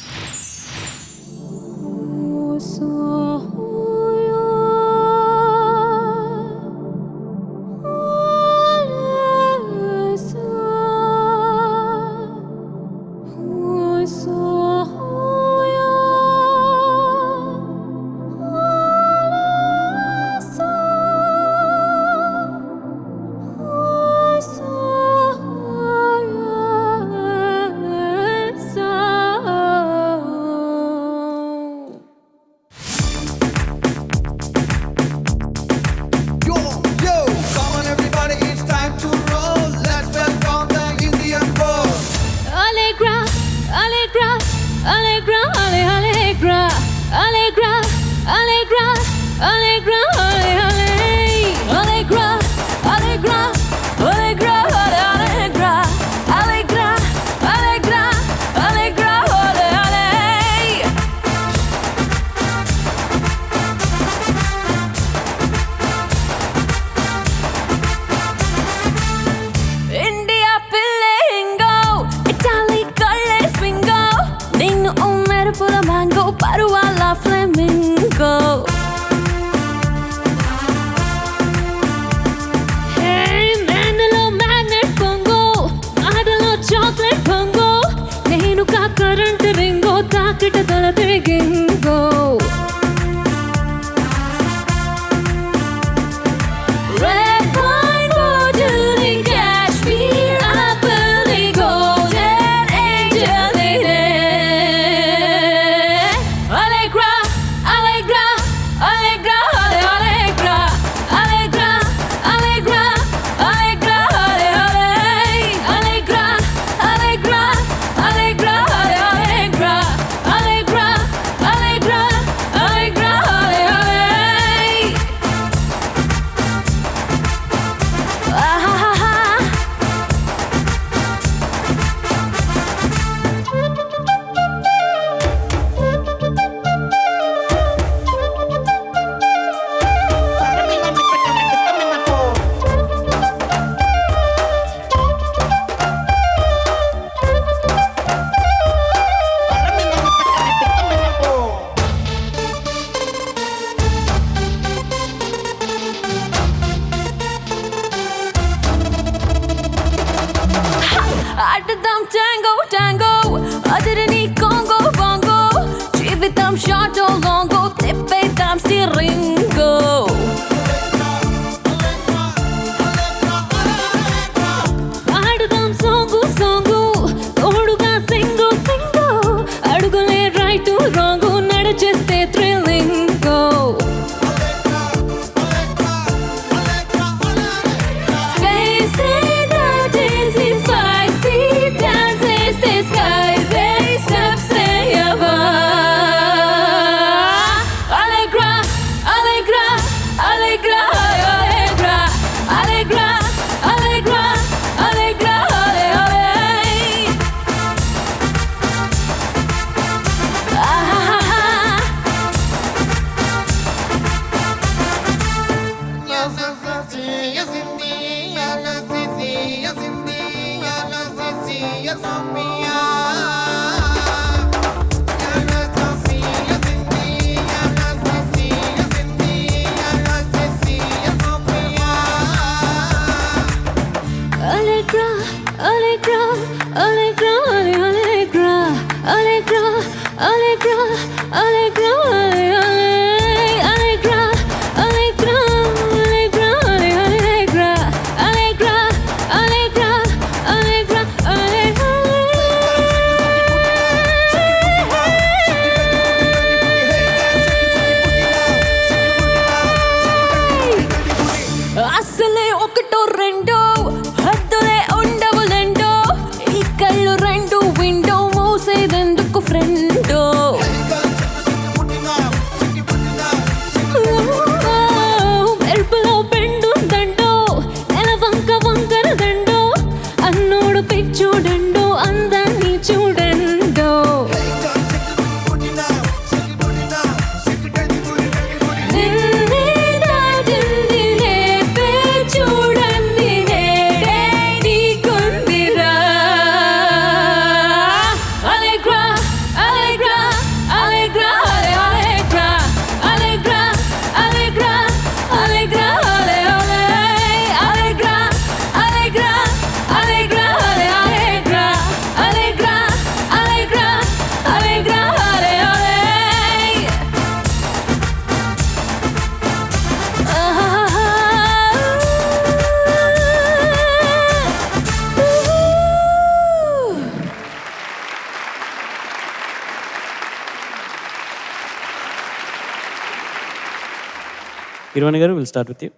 A: కిరణ్ గారు will start with you.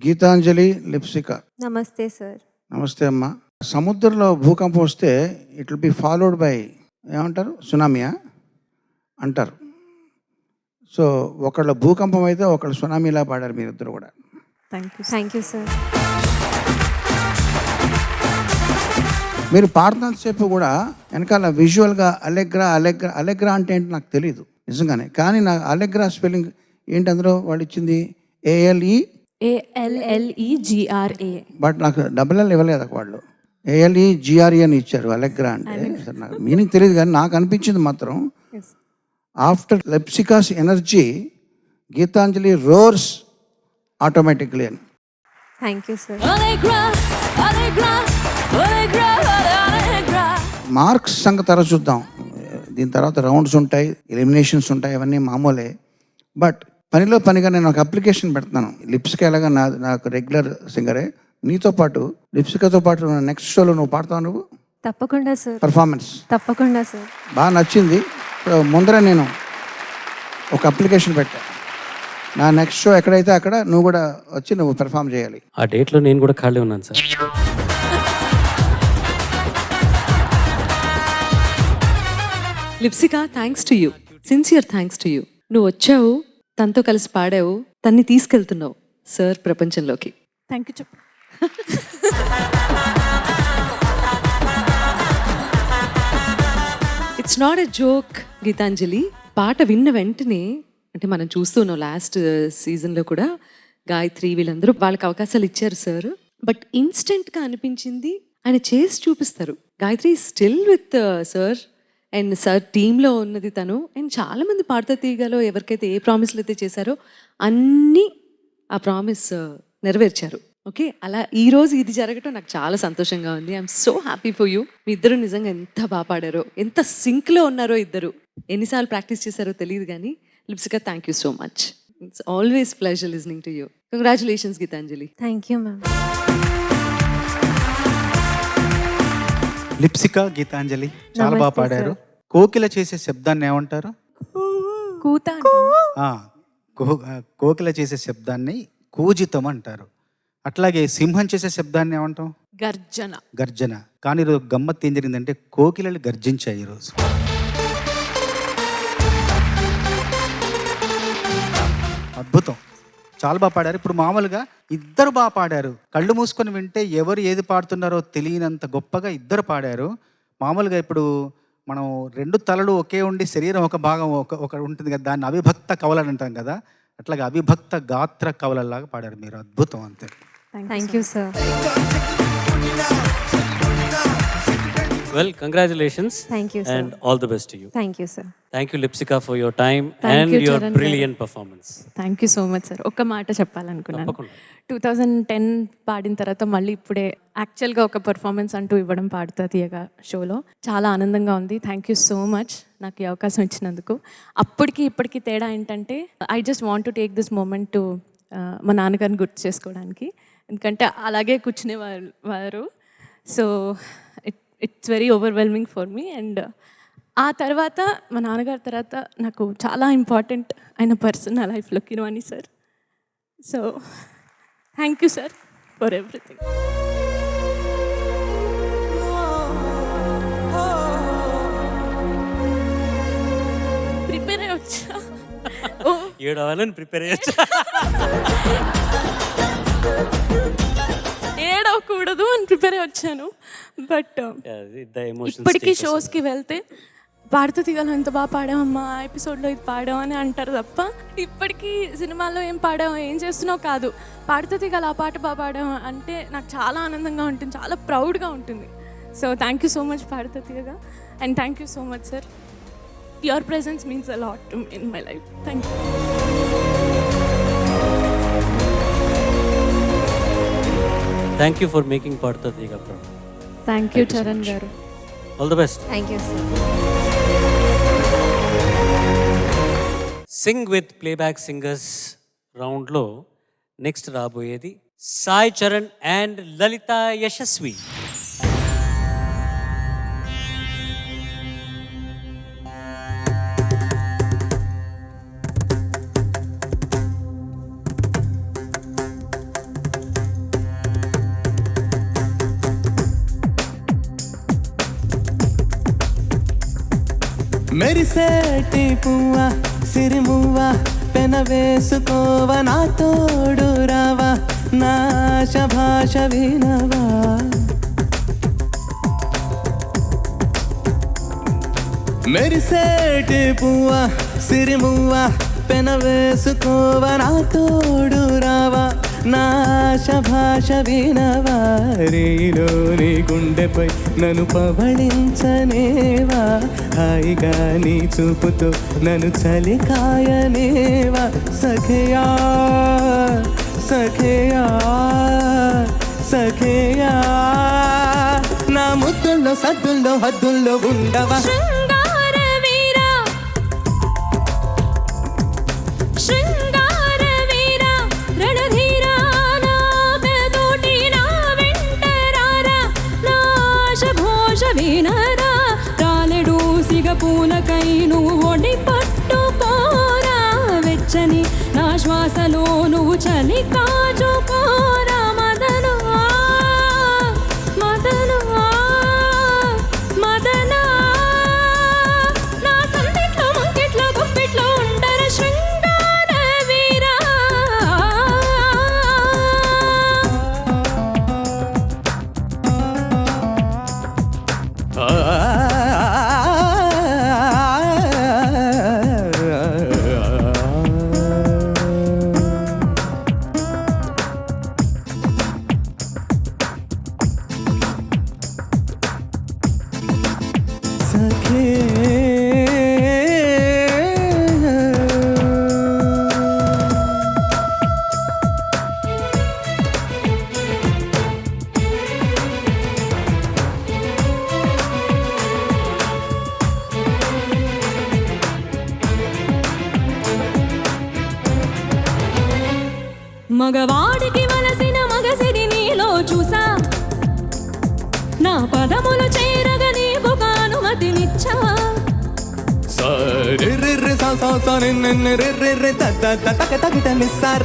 H: Geetanjali, Lipsika.
D: Namaste sir.
H: Namaste అమ్మ. సముద్రంలో భూకంపం వస్తే it will be followed by ఏమంటారు, సునామీయా అంటారు. సో ఒకళ్ళ భూకంపం అయితే ఒకళ్ళు సునామీలా పాడారు మీరిద్దరు కూడా.
D: Thank you sir.
H: మీరు పాడుతున్నంతసేపు కూడా వెనకాల విజువల్గా అలెగ్రా అలెగ్రా అలెగ్రా అంటే ఏంటి నాకు తెలియదు నిజంగానే. కానీ నాకు అలెగ్రా స్పెల్లింగ్ ఏంటి అందులో వాళ్ళు ఇచ్చింది ALE
B: ALLEGRA.
H: బట్ నాకు డబుల్ ఇవ్వలేదు వాళ్ళు. ALEGRE అని ఇచ్చారు అలెగ్రా అంటే. సరే నాకు మీనింగ్ తెలియదు కానీ నాకు అనిపించింది మాత్రం ఆఫ్టర్ లెప్సికాస్ ఎనర్జీ గీతాంజలి రోర్స్ ఆటోమేటిక్లీ అని.
D: Thank you sir.
H: మార్క్స్ సంగతి తర్వాత చూద్దాం. దీని తర్వాత రౌండ్స్ ఉంటాయి, ఎలిమినేషన్స్ ఉంటాయి, అవన్నీ మామూలే. బట్ పనిలో పనిగా నేను ఒక అప్లికేషన్ పెడుతున్నాను. లిప్సిక ఎలాగా నాకు రెగ్యులర్ సింగరే, నీతో పాటు లిప్సికతో పాటు నెక్స్ట్ షోలో నువ్వు పాడతావు. నువ్వు
D: తప్పకుండా సార్.
H: పర్ఫార్మెన్స్
D: తప్పకుండా సార్.
H: బాగా నచ్చింది. సో ముందర నేను ఒక అప్లికేషన్ పెట్టా, నా నెక్స్ట్ షో ఎక్కడైతే అక్కడ నువ్వు కూడా వచ్చి నువ్వు పెర్ఫామ్ చేయాలి.
A: ఆ డేట్లో నేను కూడా ఖాళీ ఉన్నాను sir.
J: Lipsika, thanks to you, sincere thanks to you. నువ్వు వచ్చావు, తనతో కలిసి పాడావు, తన్ని తీసుకెళ్తున్నావు సార్ ప్రపంచంలోకి.
B: థ్యాంక్ యూ చెప్పు.
J: It's not a joke Geethanjali. పాట విన్న వెంటనే, అంటే మనం చూస్తున్నాం లాస్ట్ సీజన్లో కూడా గాయత్రి వీళ్ళందరూ వాళ్ళకి అవకాశాలు ఇచ్చారు సార్. బట్ ఇన్స్టెంట్గా అనిపించింది ఆయన చేసి చూపిస్తారు. Gayatri still with sir and sir టీంలో ఉన్నది తను. అండ్ చాలామంది పాడతా తీగలో ఎవరికైతే ఏ ప్రామిస్లు అయితే చేశారో అన్నీ ఆ ప్రామిస్ నెరవేర్చారు. ఓకే, అలా ఈరోజు ఇది జరగటం నాకు చాలా సంతోషంగా ఉంది. I'm so happy for you. మీ ఇద్దరు నిజంగా ఎంత బాగా పాడారో, ఎంత సింక్లో ఉన్నారో ఇద్దరు. ఎన్నిసార్లు ప్రాక్టీస్ చేశారో తెలియదు కానీ Lipsika, thank you so much. It's always pleasure listening to you. Congratulations Geethanjali.
D: Thank you ma'am.
K: Lipsika, Geethanjali చాలా బాగా
D: నమస్తే
K: పాడారు. కోకిల చేసే శబ్దాన్ని ఏమంటారు?
B: కూత
K: ఆ, కోకిల చేసే శబ్దాన్ని కూజితం అంటారు. అట్లాగే సింహం చేసే శబ్దాన్ని ఏమంటాం?
B: గర్జన.
K: గర్జన. కానీ ఈరోజు గమ్మత్ ఏం జరిగిందంటే కోకిలలు గర్జించాయి ఈరోజు. అద్భుతం, చాలా బాగా పాడారు. ఇప్పుడు మామూలుగా ఇద్దరు బాగా పాడారు. కళ్ళు మూసుకొని వింటే ఎవరు ఏది పాడుతున్నారో తెలియనంత గొప్పగా ఇద్దరు పాడారు. మామూలుగా ఇప్పుడు మనం రెండు తలలు ఒకే ఉండి శరీరం ఒక భాగం ఒక ఉంటుంది కదా, దాన్ని అవిభక్త కవలని అంటాం కదా. అట్లాగే అవిభక్త గాత్ర కవలలాగా పాడారు మీరు. అద్భుతం, అంతే.
D: Thank you sir.
A: Well, congratulations.
D: Thank you, sir.
A: And all the best to you.
D: Thank you sir.
A: Thank you, Lipsika, for your time
B: Thank
A: and
B: you,
A: your
B: Charan
A: brilliant performance.
B: Thank you so much sir. ఒక్క మాట చెప్పాలనుకున్నాను.
A: తప్పకుండా.
B: 2010 పాడిన తర్వాత మళ్ళీ ఇప్పుడే యాక్చువల్గా ఒక పర్ఫార్మెన్స్ అంటూ ఇవ్వడం పాడుతా తీయగా షోలో చాలా ఆనందంగా ఉంది. థ్యాంక్ యూ సో మచ్ నాకు ఈ అవకాశం ఇచ్చినందుకు. అప్పటికి ఇప్పటికి తేడా ఏంటంటే I just want to take this moment to మా నాన్నగారిని గుర్తు చేసుకోవడానికి. ఎందుకంటే అలాగే కూర్చునే వారు. So it's very overwhelming for me. And ఆ తర్వాత మా నాన్నగారి తర్వాత నాకు చాలా ఇంపార్టెంట్ అయిన పర్సన్ నా లైఫ్లో Keeravani sir. So thank you sir for everything. Prepare అయ్యి వచ్చా.
A: ఏడవాలని ప్రిపేర్ అయ్యొచ్చు.
B: ఏడవకూడదు అని ప్రిపేర్ అయ్యి వచ్చాను. బట్ ఇప్పటికీ షోస్కి వెళ్తే పాడుతూ తీగలు ఎంత బాగా పాడామమ్మా, ఎపిసోడ్లో ఇది పాడాం అని అంటారు తప్ప ఇప్పటికీ సినిమాల్లో ఏం పాడావు, ఏం చేస్తున్నావు కాదు, పాడుతూ తీగలు ఆ పాట బాగా పాడాం అంటే నాకు చాలా ఆనందంగా ఉంటుంది, చాలా ప్రౌడ్గా ఉంటుంది. So thank you so much Padutha Theeyaga. And thank you so much sir. Your presence means a lot in my life. Thank you.
A: Thank you for making Padta Teega proud.
B: Thank you Charan garu.
A: All the best.
D: Thank you sir.
A: Sing with playback singers రౌండ్లో next రాబోయేది Sai Charan and Lalitha Yashaswi.
L: మెరిసేటి పువ్వ సిరిమువ్వ పెన వేసుకోవ నా తోడు రావా నా ఆశ భాష వినవా మెరిసేటి పువ్వ సిరిమువ్వ పెన వేసుకోవ నా తోడు రావా నా ఆశ భాష వినవా రేలోని గుండెపై నన్ను పవళించనేవా హాయిగా నీ చూపుతో నన్ను చలికాయనేవా సఖియా సఖియా సఖియా నా ముద్దుల్లో సద్దుల్లో హద్దుల్లో ఉండవా
G: శృంగార వీరా శృంగార వీరా రణధీరా నాగదోటి నా వెంటరారా నా ఆశ ఘోష వినరా రాలెడు సిగ పూలకై నువ్వు ఒడి పట్టుకోరా వెచ్చని నా శ్వాసలో నువ్వు చలి కాచుకోరా మదను మదను మదనా నా సందిట్లో ముంగిట్లో గుప్పిట్లో ఉండర శృంగార వీరా మగవాడికి వలసిన మగసిరి నీలో చూసా నా పదములు చేరగా నీకు అనుమతినిచ్చా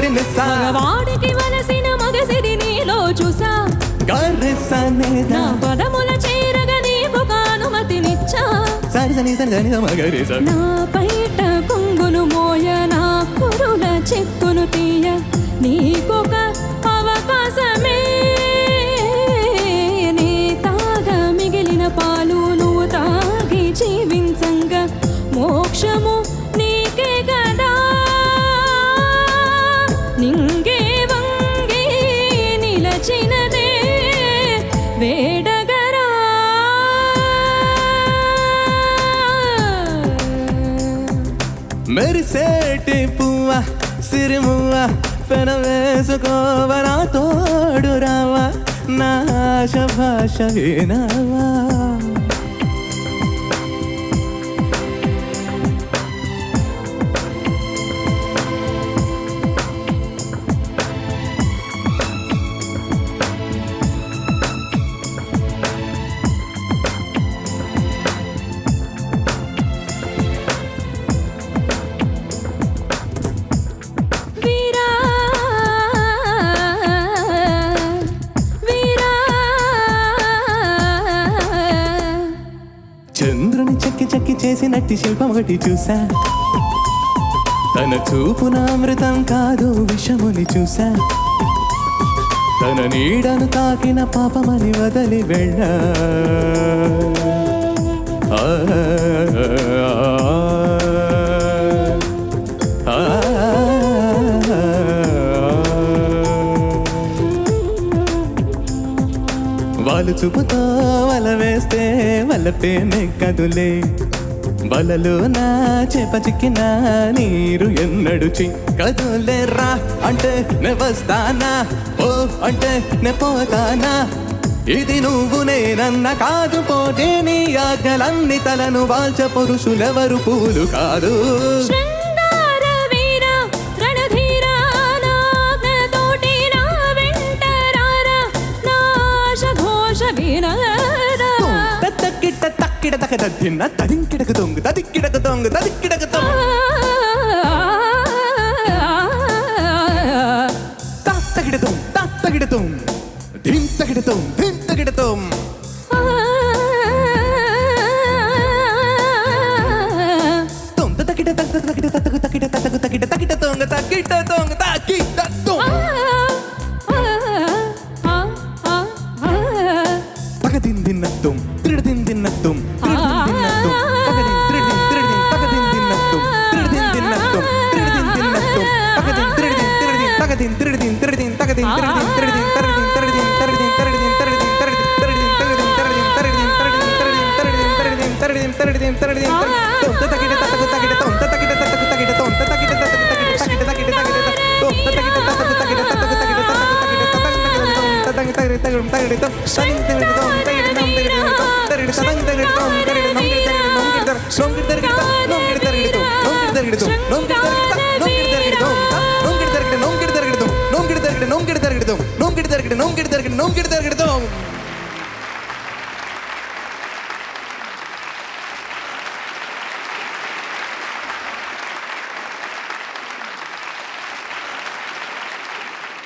G: మగవాడికి వలసిన మగసిరి నీలో చూసా నా పదముల చేరగా నీకు అనుమతినిచ్చా నా పైట కొంగును మోయ నా కురుల చెక్కును తీయ నీకొక అవకాశమే నీ తాగా మిగిలిన పాలు నువ్వు తాగి జీవించంగా మోక్షము నీకే గదా నింగే వంగే నిలచినదే వేడగరా
L: మెరిసేటి పువ్వ సిరిమువ్వ పెన వేసుకోవ నా తోడు రావా నా ఆశ భాష వినవా
G: వీరా వీరా
L: చంద్రుని చెక్కి చెక్కి చేసినట్టి శిల్పం ఒకటి చూసా తన చూపున అమృతం కాదు విషముని చూసా తన నీడను తాకిన పాపమని వదిలి వెళ్ళ వాళ్ళు చూపుతో వల వేస్తే వలపే నెక్కదులే వలలో నా చేప చిక్కిన నీరు ఎన్నడు చిక్కదులేరా అంటే నే వస్తానా ఓ అంటే నే పోతానా ఇది నువ్వు నేనన్న కాదు పోతే నీ ఆజ్ఞలన్నీ తలను వాల్చ పురుషులెవరు పూలు కాదు
G: శృంగార వీరా రణధీరా నాగదోటి నా వెంటరారా నా ఆశ ఘోష వినరా
L: తక్కిట తక్కిడ తక తిన్న తదింకిడకు దొంగ తదిక్కిడకు దొంగ తదిక్కిడకు దొంగ తగిడతాం తగిడతాం ధీం తగిడతాం తగదిందిన్నత్తుం తిరదిందిన్నత్తుం తిరదిందిన్నత్తుం తగదిన్ తిరదిన్ తిరదిన్ తగదిందిన్నత్తుం తిరదిందిన్నత్తుం తిరదిందిన్నత్తుం తగదిన్ తిరదిన్ తిరదిన్ తగదిన్ తిరదిన్ తిరదిన్ తగదిన్ తిరదిన్ తిరదిన్ తరదిన్ తరదిన్ తరదిన్ తరదిన్ తరదిన్ తరదిన్ తరదిన్ తరదిన్ తరదిన్ తరదిన్ తరదిన్ తరదిన్ తరదిన్ తరదిన్ తొంత తగిట తతకు తగిట తొంత తగిట తతకు తగిట తొంత తగిట తతకు తగిట తగిట తగిట తగిట తొంత తగిట తతకు తగిట తతకు తగిట తతకు తగిట తతకు తగిట తగిట తగిట తగిట సరిన్ తగిట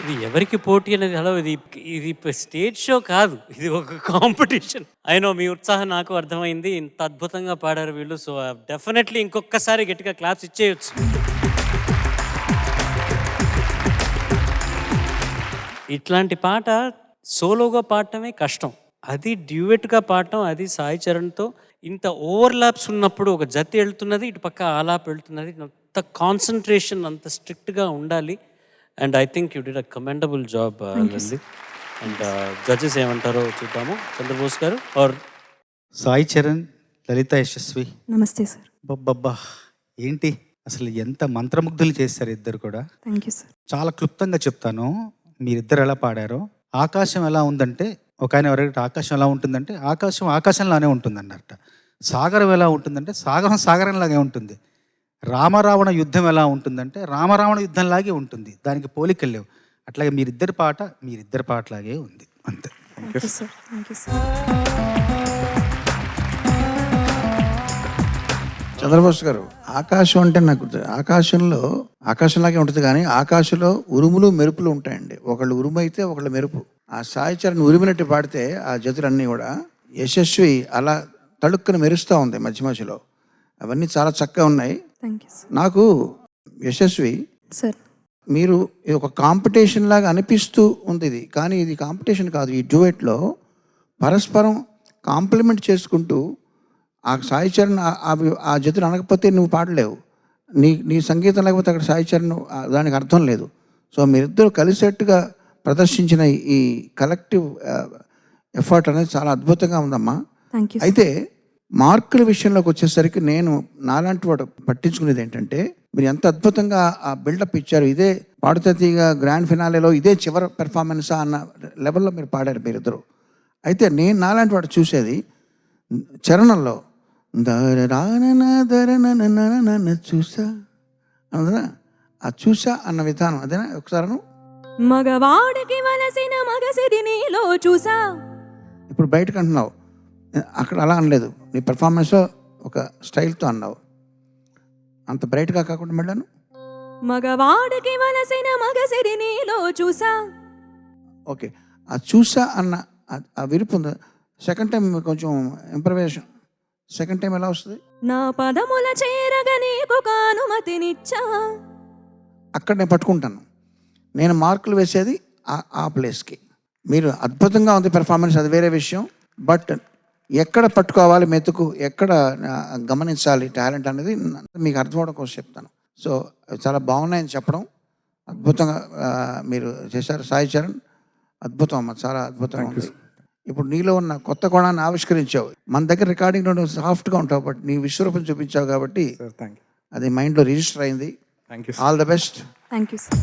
A: ఇది ఎవరికి పోటీ అనేది హలో ఇది ఇది స్టేజ్ షో కాదు, ఇది ఒక కాంపిటీషన్. అయినో మీ ఉత్సాహం నాకు అర్థమైంది. ఇంత అద్భుతంగా పాడారు వీళ్ళు. సో డెఫినెట్లీ ఇంకొకసారి గట్టిగా క్లాప్స్ ఇచ్చేయచ్చు. ఇట్లాంటి పాట సోలోగా పాడటమే కష్టం, అది డ్యూయెట్గా పాడటం, అది సాయి చరణ్తో ఇంత ఓవర్లాప్స్ ఉన్నప్పుడు ఒక జతి వెళ్తున్నది, ఇటు పక్క ఆలాప్ వెళ్తున్నది. అంత కాన్సన్ట్రేషన్, అంత స్ట్రిక్ట్గా ఉండాలి. And I think you did a commendable job Nandi. And judges ఏమంటారో చూద్దాము. చంద్రబోస్ గారు ఆర్
K: సాయి చరణ్, లలిత యశస్వి.
F: నమస్తే సార్.
K: బబ్బబ్బా ఏంటి అసలు ఎంత మంత్రముగ్ధులు చేశారు ఇద్దరు కూడా.
F: Thank you sir.
K: చాలా క్లుప్తంగా చెప్తాను మీరిద్దరు ఎలా పాడారో. ఆకాశం ఎలా ఉందంటే, ఒక ఆయన ఎవరైతే ఆకాశం ఎలా ఉంటుందంటే ఆకాశం ఆకాశంలానే ఉంటుంది అన్నట్ట. సాగరం ఎలా ఉంటుందంటే సాగరం సాగరంలాగే ఉంటుంది. రామరావణ యుద్ధం ఎలా ఉంటుందంటే రామరావణ యుద్ధంలాగే ఉంటుంది, దానికి పోలికలు లేవు. అట్లాగే మీరిద్దరి పాటలాగే ఉంది అంతే.
F: Thank you sir. Thank you sir.
H: Chandrabose garu, ఆకాశం అంటే నాకు ఆకాశంలో ఆకాశంలాగే ఉంటుంది, కానీ ఆకాశంలో ఉరుములు మెరుపులు ఉంటాయండి. ఒకళ్ళు ఉరుము అయితే ఒకళ్ళు మెరుపు. ఆ సాయి చరణ్ ఉరిమినట్టు పాడితే ఆ జతులన్నీ కూడా యశస్వి అలా తళుక్కున మెరుస్తూ ఉంది మధ్య మధ్యలో. అవన్నీ చాలా చక్కగా ఉన్నాయి.
F: Thank you sir.
H: నాకు యశస్వి
F: సార్,
H: మీరు ఇది ఒక కాంపిటీషన్ లాగా అనిపిస్తూ ఉంది ఇది, కానీ ఇది కాంపిటీషన్ కాదు. ఈ డ్యూయెట్లో పరస్పరం కాంప్లిమెంట్ చేసుకుంటూ ఆ సాయి చరణ్ ఆ జతులు అనకపోతే నువ్వు పాడలేవు. నీ సంగీతం లేకపోతే అక్కడ సాయి చరణ్ దానికి అర్థం లేదు. సో మీరిద్దరు కలిసేట్టుగా ప్రదర్శించిన ఈ కలెక్టివ్ ఎఫర్ట్ అనేది చాలా అద్భుతంగా ఉందమ్మా.
F: Thank you.
H: అయితే మార్కుల విషయంలోకి వచ్చేసరికి నేను నాలాంటి వాడు పట్టించుకునేది ఏంటంటే, మీరు ఎంత అద్భుతంగా ఆ బిల్డప్ ఇచ్చారు. ఇదే పాడుతీగా గ్రాండ్ ఫినాలేలో ఇదే చివరి పెర్ఫార్మెన్సా అన్న లెవెల్లో మీరు పాడారు మీరిద్దరు. అయితే నేను నాలాంటి వాడు చూసేది చరణంలో చూసా అన్నదా, ఆ చూసా అన్న విధానం అదేనా? ఒకసారి
F: మగవాడికి వలసిన మగసిరి నీలో చూసా.
H: ఇప్పుడు బయటకు అంటున్నావు, అక్కడ అలా అనలేదు. నీ పెర్ఫార్మెన్స్లో ఒక స్టైల్తో అన్నావు, అంత బ్రైట్గా కాకుండా వెళ్ళాను.
F: మగవాడికి వలసిన మగసిరి నీలో చూసా.
H: ఓకే, ఆ చూసా అన్న ఆ విరుపు ఉంది. సెకండ్ టైం కొంచెం ఇంప్రవేషన్. సెకండ్ టైం ఎలా వస్తుంది?
F: నా పదముల చేరగా నీకు అనుమతినిచ్చా.
H: అక్కడ నేను పట్టుకుంటాను. నేను మార్కులు వేసేది ఆ ప్లేస్కి. మీరు అద్భుతంగా ఉంది పెర్ఫార్మెన్స్, అది వేరే విషయం. బట్ ఎక్కడ పట్టుకోవాలి మెతుకు, ఎక్కడ గమనించాలి టాలెంట్ అనేది మీకు అర్థం అవడం కోసం చెప్తాను. సో చాలా బాగున్నాయని చెప్పడం, అద్భుతంగా మీరు చేశారు. సాయి చరణ్ అద్భుతం అమ్మ, చాలా అద్భుతంగా ఉంది. ఇప్పుడు నీలో ఉన్న కొత్త కోణాన్ని ఆవిష్కరించావు. మన దగ్గర రికార్డింగ్ నువ్వు సాఫ్ట్గా ఉంటావు, బట్ నీ విశ్వరూపం చూపించావు కాబట్టి అది మైండ్లో రిజిస్టర్ అయింది. All the best.
F: Thank you sir.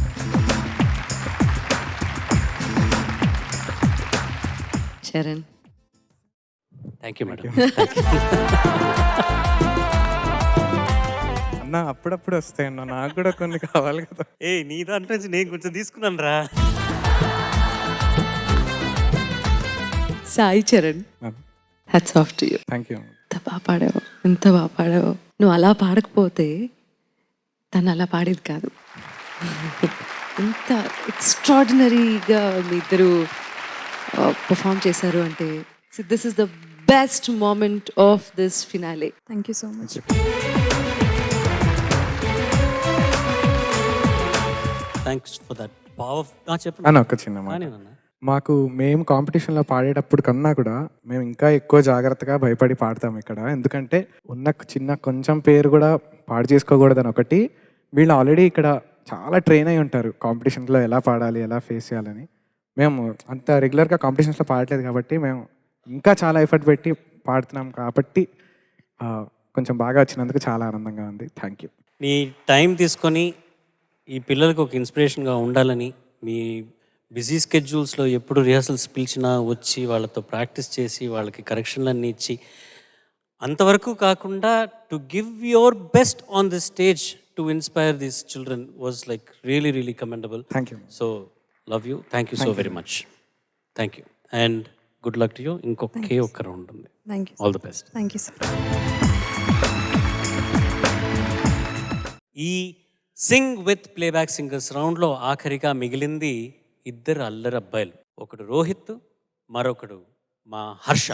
J: Charan,
A: thank you madam.
C: అన్న అప్పుడప్పుడు వస్తాయి అన్న, నాకు కూడా కొన్ని కావాలి కదా.
A: నీ దాంట్లో నుంచి నేను కొంచెం తీసుకున్నాను రా.
J: Sai Charan, hats off to you.
C: Thank you.
J: ఎంత బాగా పాడావు, ఎంత బాగా పాడావు. నువ్వు అలా పాడకపోతే తను అలా పాడేది కాదు. ఎంత ఎక్స్ట్రాడినరీగా మీ ఇద్దరు పర్ఫామ్ చేశారు అంటే, this is the best moment of this finale.
F: Thank you so much.
A: Thanks for that power. చెప్పండి
C: అని ఒక చిన్న మాట.
A: కానీనన్నా.
C: మాకు మేము కాంపిటీషన్లో పాడేటప్పుడు కన్నా కూడా మేము ఇంకా ఎక్కువ జాగ్రత్తగా భయపడి పాడతాం ఇక్కడ. ఎందుకంటే ఉన్న చిన్న కొంచెం పేరు కూడా పాడు చేసుకోకూడదని ఒకటి. వీళ్ళు ఆల్రెడీ ఇక్కడ చాలా ట్రైన్ అయి ఉంటారు కాంపిటీషన్లో ఎలా పాడాలి, ఎలా ఫేస్ చేయాలని. మేము అంత రెగ్యులర్గా కాంపిటీషన్స్లో పాడలేదు కాబట్టి మేము ఇంకా చాలా ఎఫర్ట్ పెట్టి పాడుతున్నాం కాబట్టి కొంచెం బాగా వచ్చినందుకు చాలా ఆనందంగా ఉంది. Thank you.
A: మీ టైం తీసుకొని ఈ పిల్లలకు ఒక ఇన్స్పిరేషన్గా ఉండాలని, మీ బిజీ స్కెడ్యూల్స్లో ఎప్పుడు రిహర్సల్స్ పిలిచినా వచ్చి వాళ్ళతో ప్రాక్టీస్ చేసి వాళ్ళకి కరెక్షన్లన్నీ ఇచ్చి అంతవరకు కాకుండా to give your best on the stage to inspire these children was like really really commendable.
C: Thank you.
A: So love you, thank you so very much. Thank you and good luck to you. ఇంకొకే ఒక్క round ఉంది.
F: Thank you.
A: All the best.
F: Thank you sir.
A: ఈ sing with playback singers రౌండ్లో ఆఖరిగా మిగిలింది ఇద్దరు అల్లరి అబ్బాయిలు. ఒకడు రోహిత్, మరొకడు మా హర్ష.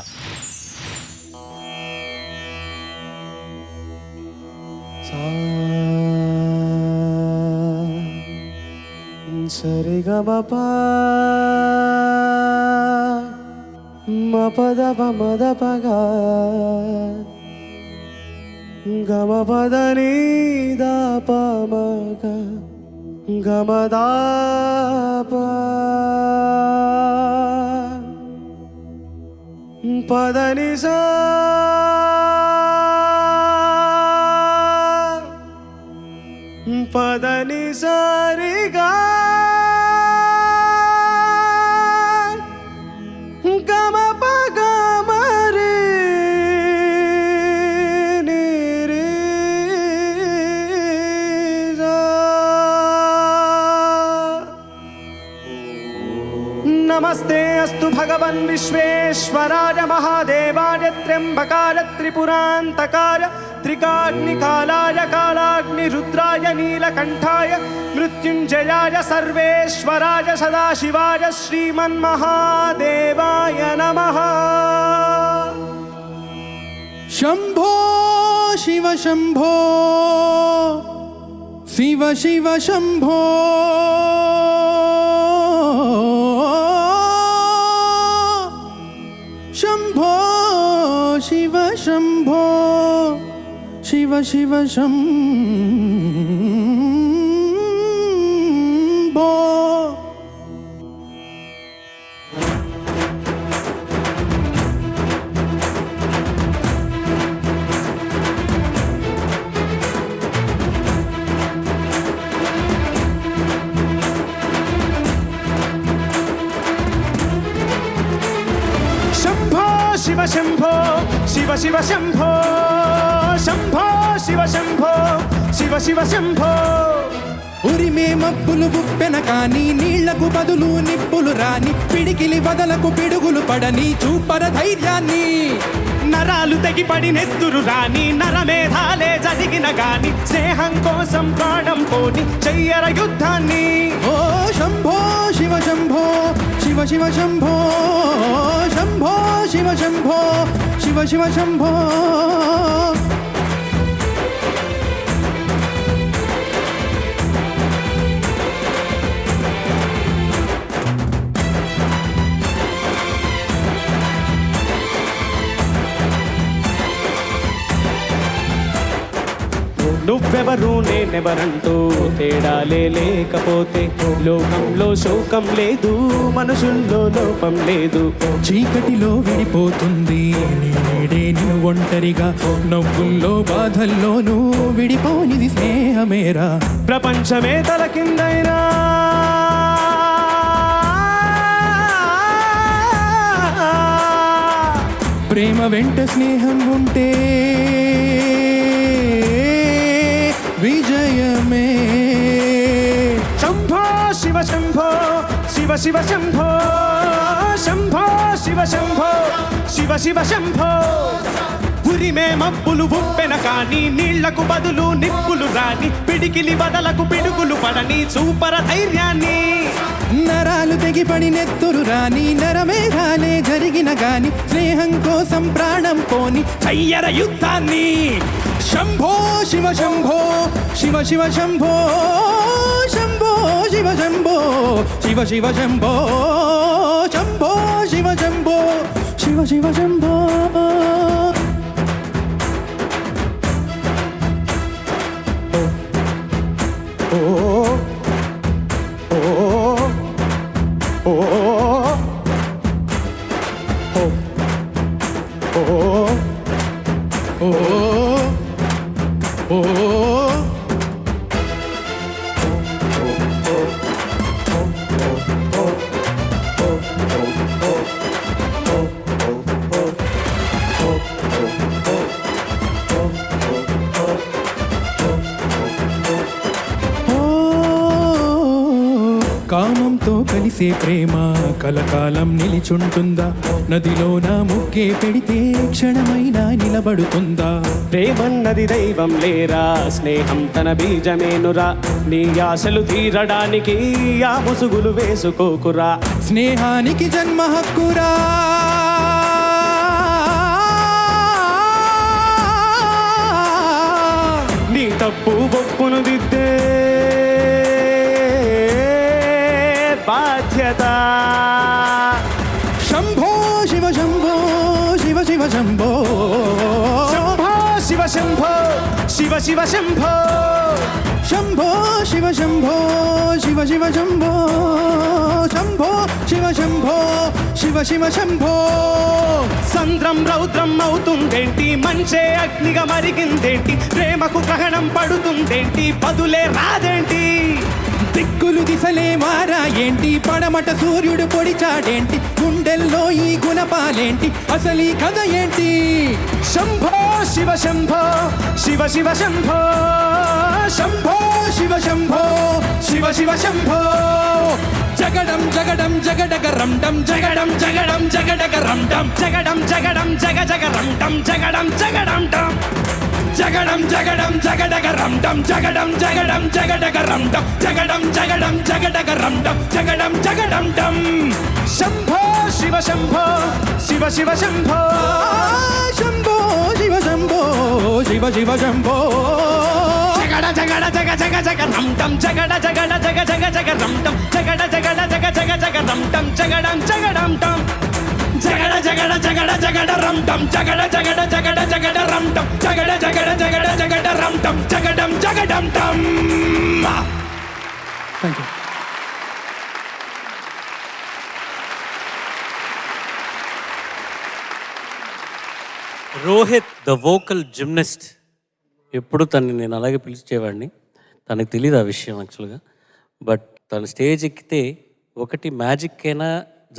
L: సరిగమపా మపద పమదపగా గమపదని దాపమగ గమదాప పదని సా పదని సరిగా గమ పగ మరి नमस्ते अस्तु भगवन् विश्वेश्वराय महादेवाय त्र्यम्बकाय त्रिपुरान्तकाय त्रिकाग्निकालाय कालाग्निरुद्राय नीलकण्ठाय मृत्युञ्जयाय सर्वेश्वराय सदाशिवाय श्रीमन्महादेवाय नमः. शम्भो शिव शम्भो शिव शिव शम्भो शम्भो शिव शम्भो शिव शिव शम्भो. शिव शम्भो शिव शिव शम्भो शम्भो शिव शम्भो शिव शिव शम्भो. ఉరిమే మబ్బులు గుప్పెన కాని నీళ్లకు బదులు నిప్పులు రాని పిడికిలి వదలకు పిడుగులు పడని చూపర ధైర్యాన్ని నరాలు తెగిపడి నెత్తురు రాని నరమేధాలే జరిగిన గాని స్నేహం కోసం ప్రాణం పోని చెయ్యర యుద్ధాన్ని. ఓ శంభో శివ శంభో శివ శివ శంభో శంభో శివ శంభో శివ శివ శంభో. నువ్వెవరు నేనెవరంటూ తేడాలే లేకపోతే లోకంలో శోకం లేదు, మనుషుల్లో లోపం లేదు. చీకటిలో విడిపోతుంది నేడే నిన్ను ఒంటరిగా, నవ్వుల్లో బాధల్లోనూ విడిపోనిది స్నేహమేరా. ప్రపంచమే తలకిందైనా ప్రేమ వెంట స్నేహం ఉంటే విజయమే. శంభో శివ శంభో శివ శివ శంభో శంభో శివ శంభో శివ శివ శంభో. ఉరిమే మబ్బులు ఉప్పెన కాని నీళ్లకు బదులు నిప్పులు రాని పిడికిలి బదలకు పిడుగులు పడని చూపర ధైర్యాన్ని నరాలు తెగిపడి నెత్తురు రాని నరమేఘాలే జరిగిన గాని స్నేహం కోసం ప్రాణం పోని చెయ్యర యుద్ధాన్ని. శంభో శివ శంభో శివ శివ శంభో శంభో శివ శంభో శివ శివ శంభో శంభో శివ శంభో శివ శివ శంభో ఓ ఓ ఓ ఓ ఓ కామంతో కలిసే ప్రేమ కలకాలం నిలిచుంటుందా నదిలోన ముగ్గే పెడితే క్షణమైనా నిలబడుతుందా
M: ప్రేమన్నది దైవం లేరా స్నేహం తన బీజమేనురా నీ ఆశలు తీరడానికి ఆ ముసుగులు వేసుకోకురా
L: స్నేహానికి జన్మ హక్కురా
M: నీ తప్పు ఒప్పును దిద్దే బాధ్యత
L: శంభో శివ శంభో శివ శివ శంభో
M: శంభో శివ శంభో శివ శివ శంభో
L: శంభో శివ శంభో శివ శివ శంభో శంభో శివ శంభో శివ శివ శంభో
M: సంద్రం రౌద్రం అవుతుందేంటి మంచే అగ్నిగా మరిగిందేంటి ప్రేమకు గ్రహణం పడుతుందేంటి బదులే రాదేంటి
L: దిక్కులు దిశలే మారా ఏంటి పడమట సూర్యుడు పొడిచాడేంటి గుండెల్లో ఈ గుణపాలేంటి అసలు ఈ కథ ఏంటి
M: శంభో శివ శంభో శివ శివ శంభో
L: శంభో శివ శంభో శివ శివ శంభో జగడం జగడం జగడగరం డం జగడం జగడం జగడగరం డం
M: జగడం జగడం జగ జగరం డం జగడం జగడం డం
L: జగడం జగడం జగడగరం డం జగడం జగడం జగడగరం డం జగడం జగడం జగడగరం డం జగడం జగడం డం
M: శంభో శివ శంభో శివ శివ శంభో
L: శంభో శివ శంభో శివ శివ శంభో
M: జగడ జగడ జగ జగ జగ రం డం జగడ జగడ జగ జగ జగ రం డం జగడ జగడ జగ జగ జగ రం డం జగడం జగడం డం
L: జగడ జగడ జగడ జగడ రం డం జగడ జగడ జగడ జగడ రం డం జగడ జగడ జగడ జగడ రం డం జగడం జగడం డం thank you
A: Rohith the vocal gymnast. ఎప్పుడు తనని నేను అలాగే పిలిచేవాడిని. తనకు తెలియదు ఆ విషయం యాక్చువల్గా. బట్ తను స్టేజ్ ఎక్కితే ఒకటి మ్యాజిక్ అయినా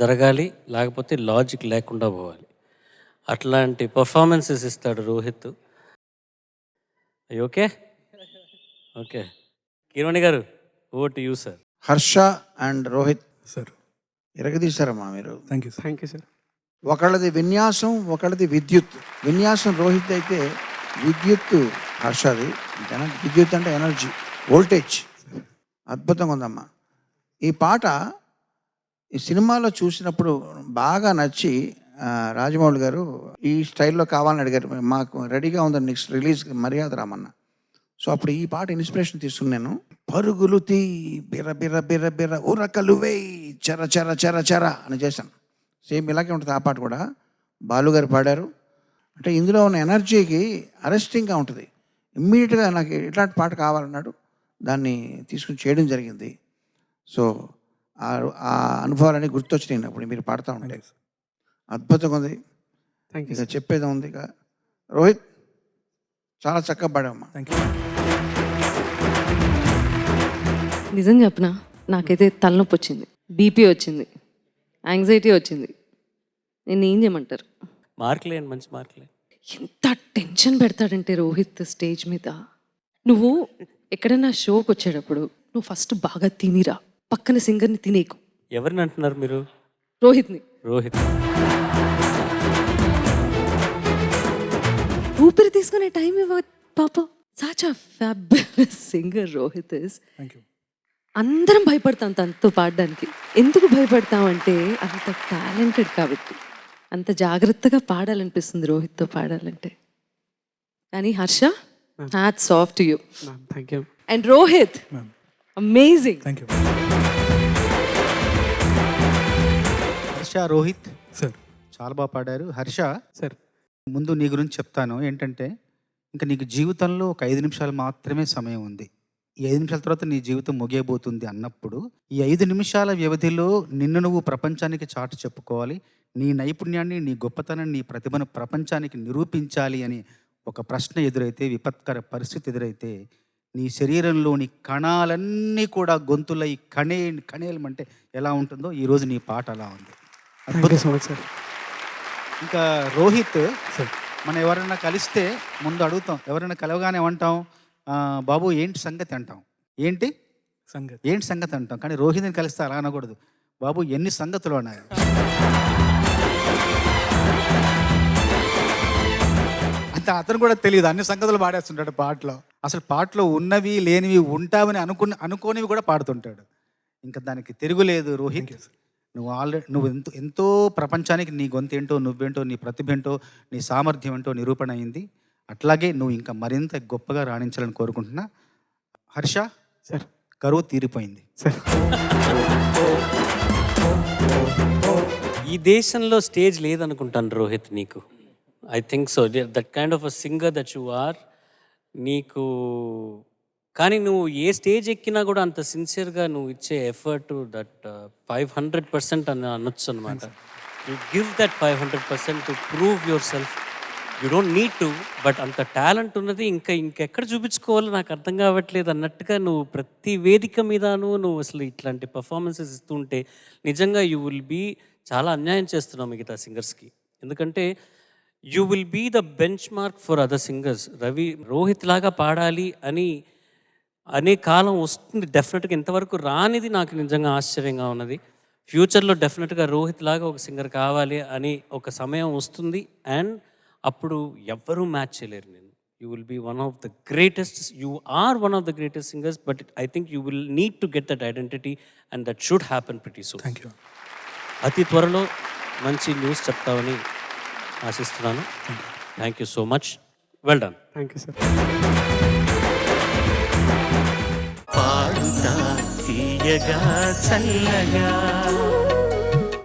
A: జరగాలి, లేకపోతే లాజిక్ లేకుండా పోవాలి. అట్లాంటి పర్ఫార్మెన్సెస్ ఇస్తాడు Rohit. Okay okay Kirani garu, over to you sir.
H: Harsha and Rohith
E: sir
H: ఇరగదీశారమ్మా మీరు.
E: Thank you sir.
H: ఒకళ్ళది విన్యాసం, ఒకళ్ళది విద్యుత్. విన్యాసం రోహిత్ అయితే విద్యుత్ హర్షది. అంతేనా? విద్యుత్ అంటే ఎనర్జీ, వోల్టేజ్. అద్భుతంగా ఉందమ్మా. ఈ పాట ఈ సినిమాలో చూసినప్పుడు బాగా నచ్చి రాజమౌళి గారు ఈ స్టైల్లో కావాలని అడిగారు. మాకు రెడీగా ఉందని నెక్స్ట్ రిలీజ్ మర్యాద రామన్న. సో అప్పుడు ఈ పాట ఇన్స్పిరేషన్ తీసుకున్నాను. పరుగులు తీ బిర్ర బిర్ర బిర్ర బిర్ర ఉరకలు వేయి చర చర చర చర అని చేశాను. సేమ్ ఇలాగే ఉంటుంది ఆ పాట కూడా. బాలుగారు పాడారు. అంటే ఇందులో ఉన్న ఎనర్జీకి అరెస్టింగ్గా ఉంటుంది. ఇమ్మీడియట్గా నాకు ఇట్లాంటి పాట కావాలన్నాడు. దాన్ని తీసుకుని చేయడం జరిగింది. సో ఆ అనుభవాలన్నీ గుర్తొచ్చినాయి అప్పుడు మీరు పాడుతూ ఉంటే. అద్భుతంగా ఉంది. ఇక చెప్పేది ఉంది. ఇక రోహిత్ చాలా చక్కగా పాడామమ్మా.
E: Thank you.
J: నిజం చెప్పనా, నాకైతే తలనొప్పి వచ్చింది, బీపీ వచ్చింది, యాంగ్జైటీ వచ్చింది. నేను ఏం చేయమంటారు?
A: మార్కులే, మంచి మార్కులే.
J: ఎంత టెన్షన్ పెడతాడంటే రోహిత్ స్టేజ్ మీద. నువ్వు ఎక్కడైనా షోకి వచ్చేటప్పుడు నువ్వు ఫస్ట్ బాగా తినిరా, పక్కన సింగర్ని తినేకు.
A: ఎవరిని అంటున్నారు మీరు?
J: రోహిత్ని.
A: రోహిత్
J: ఊపిరి తీసుకునే టైం ఇవ్వ పాప. Such a fabulous singer Rohit is.
E: Thank you.
J: అందరం భయపడతాం తనతో పాడడానికి. ఎందుకు భయపడతాం అంటే అంత టాలెంటెడ్ కాబట్టి. అంత జాగ్రత్తగా పాడాలనిపిస్తుంది రోహిత్తో పాడాలంటే. కానీ Harsha, hats off to you.
E: Thank you.
J: And Rohit, amazing.
E: Thank you.
K: Harsha, Rohit
E: sir.
K: చాలా బాగా పాడారు. హర్ష,
C: సార్.
K: ముందు నీ గురించి చెప్తాను. ఏంటంటే ఇంకా నీకు జీవితంలో ఒక 5 నిమిషాలు మాత్రమే సమయం ఉంది. ఈ 5 నిమిషాల తర్వాత నీ జీవితం ముగియబోతుంది అన్నప్పుడు ఈ 5 నిమిషాల వ్యవధిలో నిన్ను నువ్వు ప్రపంచానికి చాటు చెప్పుకోవాలి. నీ నైపుణ్యాన్ని, నీ గొప్పతనాన్ని, నీ ప్రతిభను ప్రపంచానికి నిరూపించాలి అని ఒక ప్రశ్న ఎదురైతే, విపత్కర పరిస్థితి ఎదురైతే, నీ శరీరంలోని కణాలన్నీ కూడా గొంతులై కణేలమంటే ఎలా ఉంటుందో ఈరోజు నీ పాట అలా ఉంది.
E: Thank you so much sir.
K: ఇంకా రోహిత్,
E: సార్.
K: మనం ఎవరైనా కలిస్తే ముందు అడుగుతాం, ఎవరైనా కలవగానే ఏమంటాం? బాబు ఏంటి సంగతి అంటాం. ఏంటి సంగతి అంటాం. కానీ రోహిత్ని కలిస్తే అలా అనకూడదు. బాబు ఎన్ని సంగతులు అన్నారు. అంతే, అతను కూడా తెలియదు, అన్ని సంగతులు పాడేస్తుంటాడు పాటలో. అసలు పాటలో ఉన్నవి లేనివి ఉంటావని అనుకోనివి కూడా పాడుతుంటాడు. ఇంకా దానికి తిరుగులేదు రోహిత్. నువ్వు ఎంతో ప్రపంచానికి నీ గొంతు ఏంటో, నువ్వేంటో, నీ ప్రతిభ ఏంటో, నీ సామర్థ్యం ఏంటో నిరూపణ అయింది. అట్లాగే నువ్వు ఇంకా మరింత గొప్పగా రాణించాలని కోరుకుంటున్నా. హర్ష
C: సార్.
K: కరువు తీరిపోయింది
C: సార్.
A: ఈ దేశంలో స్టేజ్ లేదనుకుంటాను రోహిత్ నీకు. I think so. That kind of a singer that you are. నీకు కానీ నువ్వు ఏ స్టేజ్ ఎక్కినా కూడా అంత సిన్సియర్గా నువ్వు ఇచ్చే ఎఫర్ట్ దట్ 500% అని అనొచ్చు అనమాట. You give that 500% to prove your self. You don't need to, but అంత టాలెంట్ ఉన్నది ఇంకెక్కడ చూపించుకోవాలో నాకు అర్థం కావట్లేదు అన్నట్టుగా నువ్వు ప్రతి వేదిక మీదను నువ్వు అసలు ఇట్లాంటి పర్ఫార్మెన్సెస్ ఇస్తుంటే నిజంగా యూ విల్ బీ చాలా అన్యాయం చేస్తున్నావు మిగతా సింగర్స్కి. ఎందుకంటే you will be the benchmark for other singers. Rohit లాగా పాడాలి అనే కాలం వస్తుంది డెఫినెట్గా. ఇంతవరకు రానిది నాకు నిజంగా ఆశ్చర్యంగా ఉన్నది. ఫ్యూచర్లో డెఫినెట్గా రోహిత్ లాగా ఒక సింగర్ కావాలి అని ఒక సమయం వస్తుంది. అండ్ అప్పుడు ఎవ్వరూ మ్యాచ్ చేయలేరు నేను. You will be one of the greatest. You are one of the greatest singers. But I think you will need to get that identity and that should happen pretty soon.
E: Thank you.
A: అతి త్వరలో మంచి news చెప్తామని ఆశిస్తున్నాను. Thank you so much. Well done.
C: Thank you sir.
L: పాడుతా తీయగా చల్లగా